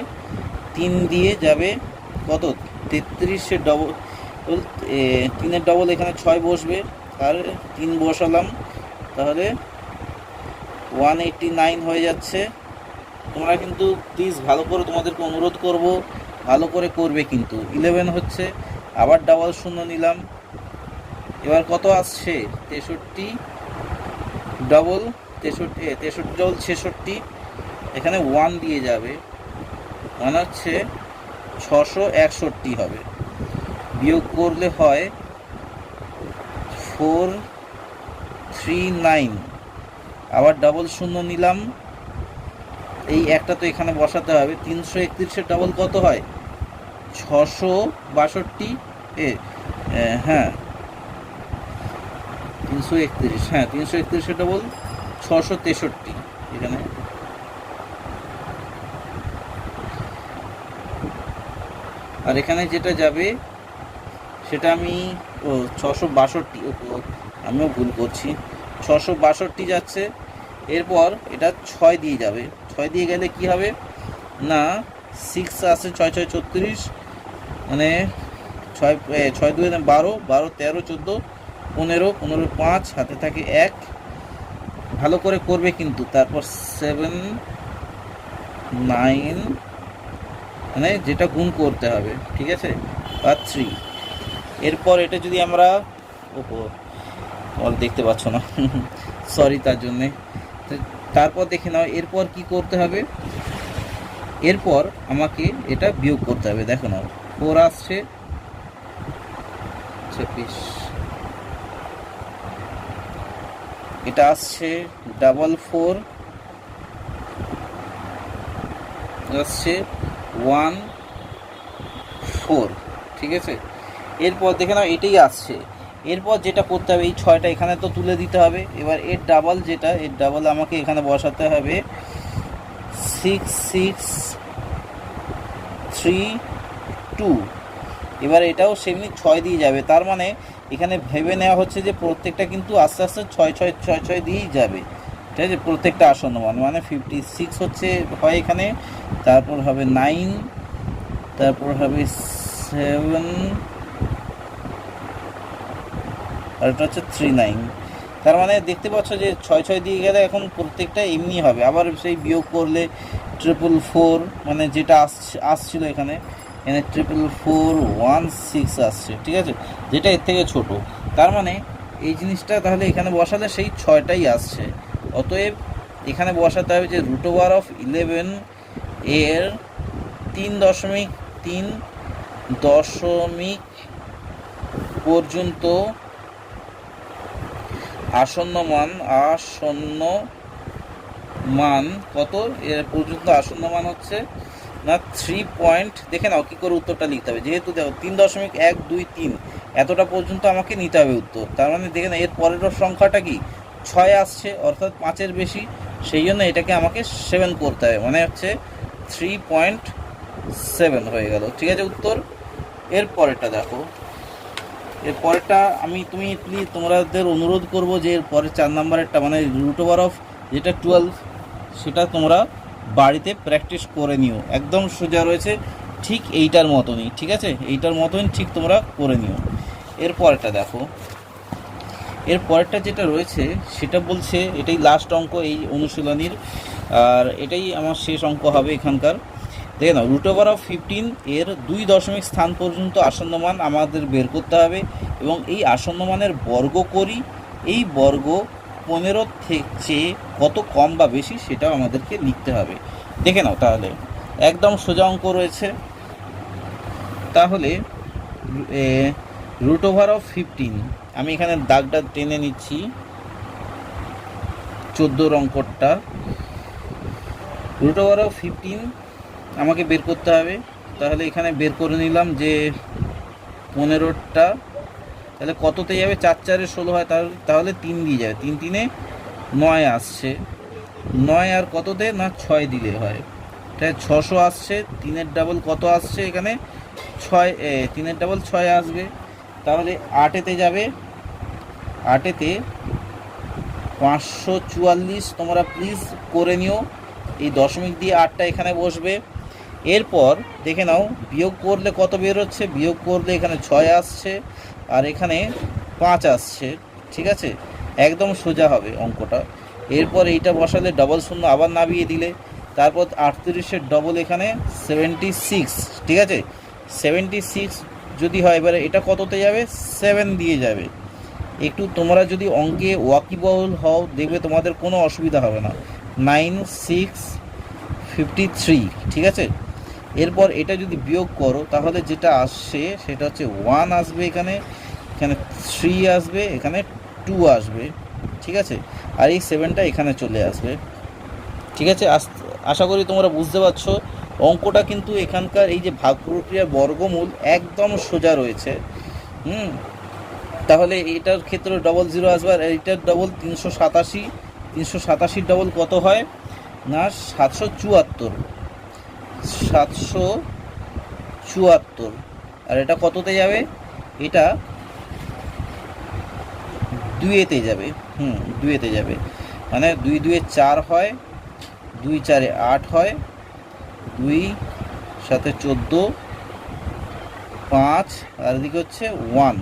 3 দিয়ে যাবে কত 33-এর ডবল, 3-এর ডবল এখানে 6 বসবে, আর 3 বসালাম, তাহলে 189 হয়ে যাচ্ছে। তোমরা কিন্তু প্লিজ ভালো করে, তোমাদেরকে অনুরোধ করব ভালো করে করবে কিন্তু। 11 হচ্ছে, আবার ডাবল শূন্য নিলাম, এবার কত আসছে 63 ডবল 63 ডবল 66, এখানে 1 দিয়ে যাবে, মানে হচ্ছে 661 হবে। বিয়োগ করলে হয় 439, আবার ডাবল শূন্য নিলাম, এই একটা তো এখানে বসাতে হবে। 331-এর ডবল কত হয় 662, হ্যাঁ 331, হ্যাঁ 331-এর ডবল 663 এখানে। আর এখানে যেটা যাবে সেটা আমি 662, আমিও ভুল করছি, 662 যাচ্ছে। এরপর এটা 6 দিয়ে যাবে, 6 দিয়ে গেলে কি হবে না 6 আছে, 6 6 36, মানে 6 6 2 12, 12 13 14 15, 15 5 হাতে থাকে 1, ভালো করে করবে কিন্তু। তারপর 7 9, মানে যেটা গুণ করতে হবে, ঠিক আছে, আর 3। এরপর এটা যদি আমরা দেখতে পাচ্ছ না সরি তার জন্যে। তারপর দেখে নাও এরপর কি করতে হবে, এরপর আমাকে এটা বিয়োগ করতে হবে। দেখো নাও 4 আসছে 26, এটা আসছে 4 আসছে 1 4, ঠিক আছে। এরপর দেখে নাও এটাই আসছে। এরপর যেটা করতে হবে, এই 6টা এখানে তো তুলে দিতে হবে। এবার এর ডাবল, যেটা এর ডাবল আমাকে এখানে বসাতে হবে 6 6 3 2, এবার এটাও সেমনি 6 দিয়ে যাবে। তার মানে এখানে ভেবে নেওয়া হচ্ছে যে প্রত্যেকটা কিন্তু আস্তে আস্তে 6 6 6 6 দিয়েই যাবে, ঠিক আছে, প্রত্যেকটা আসন্ন মান, মানে 56 হচ্ছে হয় এখানে, তারপর হবে 9, তারপর হবে 7, আর এটা হচ্ছে 39। তার মানে দেখতে পাচ্ছ যে 6 6 দিয়ে গেলে এখন প্রত্যেকটা এমনি হবে। আবার সেই বিয়োগ করলে 444, মানে যেটা আসছিল এখানে 44416 আসছে, ঠিক আছে, যেটা এর থেকে ছোট। তার মানে এই জিনিসটা তাহলে এখানে বসালে সেই 6টাই আসছে। অতএব এখানে বসাতে হবে যে √11 এর 3.3 পর্যন্ত আসন্ন মান কত, এর পর্যন্ত আসন্ন মান হচ্ছে না 3 পয়েন্ট। দেখে নাও কী করে উত্তরটা লিখতে হবে, যেহেতু দেখো 3.123 এতটা পর্যন্ত আমাকে নিতে হবে উত্তর। তার মানে দেখে না এর পরের সংখ্যাটা কি 6 আসছে, অর্থাৎ 5-এর বেশি, সেই জন্য এটাকে আমাকে 7 করতে হবে, মানে হচ্ছে 3.7 হয়ে গেল, ঠিক আছে উত্তর। এর পরেরটা দেখো, এর পরেরটা তুমি প্লিজ তোমাদের অনুরোধ করবো যে এর পরের 4 নম্বরেরটা, মানে √of যেটা 12, সেটা তোমরা বাড়িতে প্র্যাকটিস করে নিও। একদম সোজা রয়েছে, ঠিক এইটার মতনই, ঠিক আছে, এইটার মতনই ঠিক তোমরা করে নিও। এর পরেরটা দেখো, এর পরেরটা যেটা রয়েছে সেটা বলছে, এটাই লাস্ট অঙ্ক এই অনুশীলনীর, আর এটাই আমার শেষ অঙ্ক হবে এখানকার। দেখে নাও √15 এর 2 দশমিক স্থান পর্যন্ত আসন্ন মান আমাদের বের করতে হবে, এবং এই আসন্ন মানের বর্গ করি, এই বর্গ 15 থেকে কত কম বা বেশি সেটাও আমাদেরকে লিখতে হবে। দেখে নাও তাহলে একদম সোজা অঙ্ক রয়েছে। তাহলে √15, আমি এখানে দাগটা টেনে নিচ্ছি 14 অঙ্কটা। √15 আমাকে বের করতে হবে, তাহলে এখানে বের করে নিলাম যে 15টা, তাহলে কততে যাবে, 4 4 16 হয়, তাহলে 3 দিয়ে যাবে, 3 3 9 আসছে, 9 আর কততে না 6 দিলে হয়, তাই 600 আসছে। 3-এর ডাবল কত আসছে এখানে 6, 3-এর ডাবল 6 আসবে, তাহলে 8-এতে যাবে, 8-এতে 544 তোমরা প্লিজ করে নিও। এই দশমিক দিয়ে 8টা এখানে বসবে। এরপর দেখে নাও বিয়োগ করলে কত বের হচ্ছে, বিয়োগ করলে এখানে 6 আসছে আর এখানে 5 আসছে, ঠিক আছে, একদম সোজা হবে অঙ্কটা। এরপর এইটা বসালে ডবল শূন্য আবার নামিয়ে দিলে, তারপর 38-এর ডবল এখানে 76, ঠিক আছে, 76 যদি হয় এবারে এটা কততে যাবে, 7 দিয়ে যাবে। একটু তোমরা যদি অঙ্কে ওয়াকিবহল হও দেখবে তোমাদের কোনো অসুবিধা হবে না। 9 6 53, ঠিক আছে। এরপর এটা যদি বিয়োগ করো তাহলে যেটা আসছে সেটা হচ্ছে 1 আসবে, এখানে এখানে 3 আসবে, এখানে 2 আসবে, ঠিক আছে, আর এই 7টা এখানে চলে আসবে, ঠিক আছে। আশা করি তোমরা বুঝতে পারছো। অঙ্কটা কিন্তু এখানকার এই যে ভাগ প্রক্রিয়ার বর্গমূল একদম সোজা রয়েছে। তাহলে এটার ক্ষেত্রে ডবল 0 আসবে আর এইটার ডবল 387, 387 ডবল কত হয় না 774, 774, আর এটা কততে যাবে, এটা 2-এতে যাবে, 2-এতে যাবে, মানে 2 2 4 হয়, 2 4 8 হয়, 2 7 14, 5 আর এদিকে হচ্ছে 1।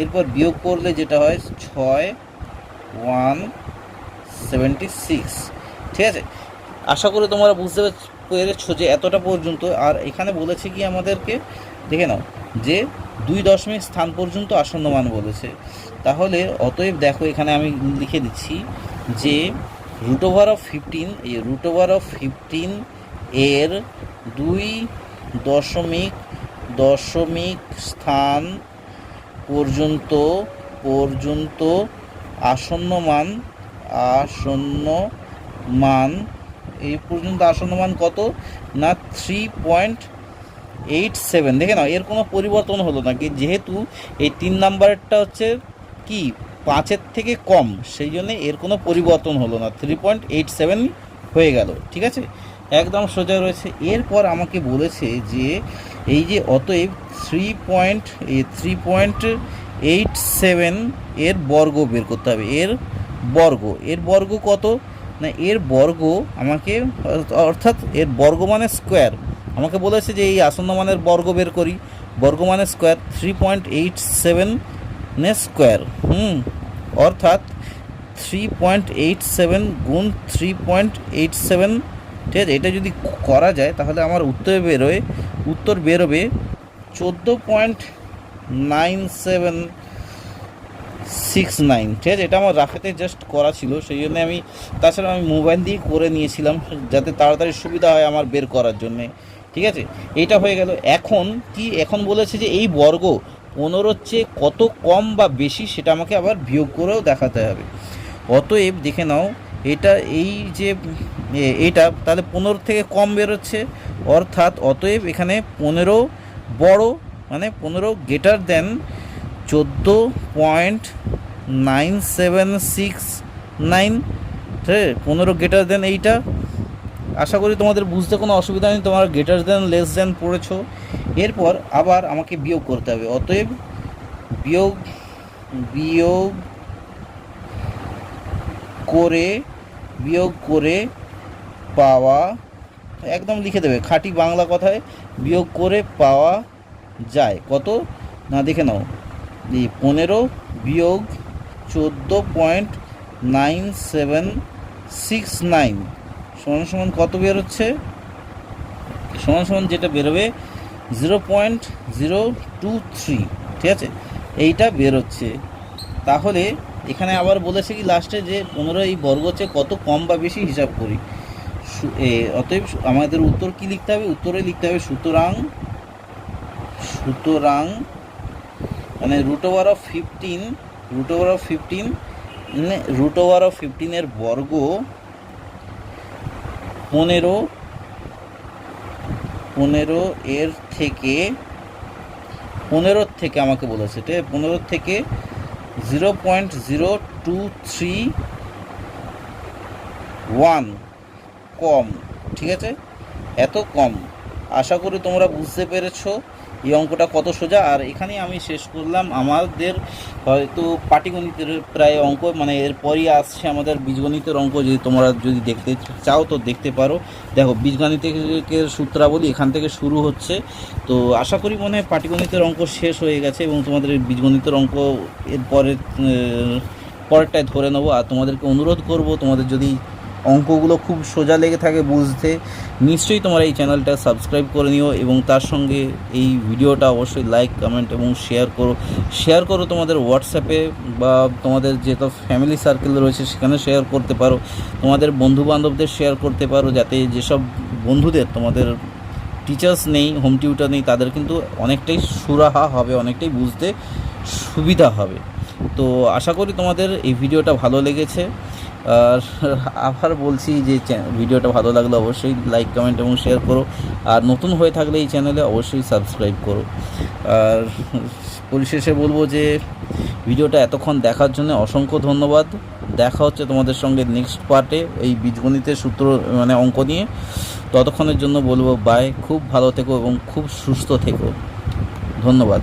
এরপর বিয়োগ করলে যেটা হয় 6 1 76, ঠিক আছে। আশা করি তোমরা বুঝতে পেরেছো যে এতটা পর্যন্ত। আর এখানে বলেছে কি আমাদেরকে দেখে নাও যে 2 দশমিক স্থান পর্যন্ত আসন্ন মান বলেছে। তাহলে অতএব দেখো এখানে আমি লিখে দিচ্ছি যে √15, এই √15 এর 2 দশমিক স্থান পর্যন্ত আসন্ন মান এই পর্যন্ত আসন্ন মান কত না 3.87। দেখে নাও এর কোনো পরিবর্তন হলো না, কি যেহেতু এই 3 নাম্বারটা হচ্ছে কি 5-এর থেকে কম, সেই জন্য এর কোনো পরিবর্তন হলো না, 3.87 হয়ে গেল, ঠিক আছে, একদম সোজা রয়েছে। এরপর আমাকে বলেছে যে এই যে অতএব 3.87 এর বর্গ বের করতে হবে। এর বর্গ কত না, এর বর্গ আমাকে, অর্থাৎ এর বর্গ মানে স্কোয়ার, আমাকে বলেছে যে এই আসন্ন মানের বর্গ বের করি, বর্গ মানে স্কোয়ার, 3.87 স্কোয়ার, অর্থাৎ 3.87 গুণ 3.87, ঠিক আছে। এটা যদি করা যায় তাহলে আমার উত্তর বেরোবে 14.9769, ঠিক আছে। এটা আমার রাফেতে জাস্ট করা ছিল, সেই জন্য তাছাড়া আমি মোবাইল দিয়ে করে নিয়েছিলাম যাতে তাড়াতাড়ি সুবিধা হয় আমার বের করার জন্যে, ঠিক আছে। এইটা হয়ে গেল। এখন বলেছে যে এই বর্গ 15-র চেয়ে কত কম বা বেশি সেটা আমাকে আবার বিয়োগ করেও দেখাতে হবে। অতএব দেখে নাও এটা এই যে এটা তাহলে 15 থেকে কম বেরোচ্ছে, অর্থাৎ অতএব এখানে 15 বড়, মানে 15 গ্রেটার দেন 14.9769, ঠিক আছে, 15 গ্রেটার দেন এইটা। আশা করি তোমাদের বুঝতে কোনো অসুবিধা নেই, তোমরা গ্রেটার দেন লেস দেন পড়েছো। এরপর আবার আমাকে বিয়োগ করতে হবে, অতএব বিয়োগ করে পাওয়া, একদম লিখে দেবে খাঁটি বাংলা কথায়, বিয়োগ করে পাওয়া যায় কত না দেখে নাও, এই 15 বিয়োগ 14.9769 সমান কত বেরোচ্ছে, সমান যেটা বেরোবে 0.023, ঠিক আছে, এইটা বেরোচ্ছে। তাহলে এখানে আবার বলেছে কি লাস্টে যে 15 এই বর্গ হচ্ছে কত কম বা বেশি হিসাব করি। অতএব আমাদের উত্তর কি লিখতে হবে, উত্তরে লিখতে হবে সুতরাং মানে √15 এর বর্গ 15 এর থেকে 15 থেকে আমাকে বলেছে 15 থেকে 0.0231 কম, ঠিক আছে, এত কম। আশা করি তোমরা বুঝতে পেরেছো। এই অঙ্কটা কত সোজা। আর এখানেই আমি শেষ করলাম। আমাদের হয়তো পাটিগণিতের প্রায় অঙ্ক, মানে এরপরই আসছে আমাদের বীজগণিতের অঙ্ক। যদি তোমরা যদি দেখতে চাও তো দেখতে পারো। দেখো বীজগণিতের সূত্রাবলী এখান থেকে শুরু হচ্ছে। তো আশা করি মনে হয় পাটিগণিতের অঙ্ক শেষ হয়ে গেছে এবং তোমাদের বীজগণিতের অঙ্ক এরপরে পরেরটায় ধরে নেবো। আর তোমাদেরকে অনুরোধ করব, তোমাদের যদি অঙ্কগুলো খুব সোজা লেগে থাকে বুঝতে, নিশ্চয়ই তোমরা এই চ্যানেলটা সাবস্ক্রাইব করে নিও এবং তার সঙ্গে এই ভিডিওটা অবশ্যই লাইক, কমেন্ট এবং শেয়ার করো তোমাদের হোয়াটসঅ্যাপে বা তোমাদের যেটা ফ্যামিলি সার্কেল রয়েছে সেখানে শেয়ার করতে পারো, তোমাদের বন্ধুবান্ধবদের শেয়ার করতে পারো, যাতে যেসব বন্ধুদের তোমাদের টিচার্স নেই, হোম টিউটার নেই, তাদের কিন্তু অনেকটাই সুরাহা হবে, অনেকটাই বুঝতে সুবিধা হবে। তো আশা করি তোমাদের এই ভিডিওটা ভালো লেগেছে। আর আবার বলছি যে ভিডিওটা ভালো লাগলে অবশ্যই লাইক, কমেন্ট এবং শেয়ার করো। আর নতুন হয়ে থাকলে এই চ্যানেলে অবশ্যই সাবস্ক্রাইব করো। আর পরিশেষে বলবো যে ভিডিওটা এতক্ষণ দেখার জন্য অসংখ্য ধন্যবাদ। দেখা হচ্ছে তোমাদের সঙ্গে নেক্সট পার্টে এই বীজগণিতের সূত্র মানে অঙ্ক নিয়ে। ততক্ষণের জন্য বলবো বাই, খুব ভালো থেকো এবং খুব সুস্থ থেকো। ধন্যবাদ।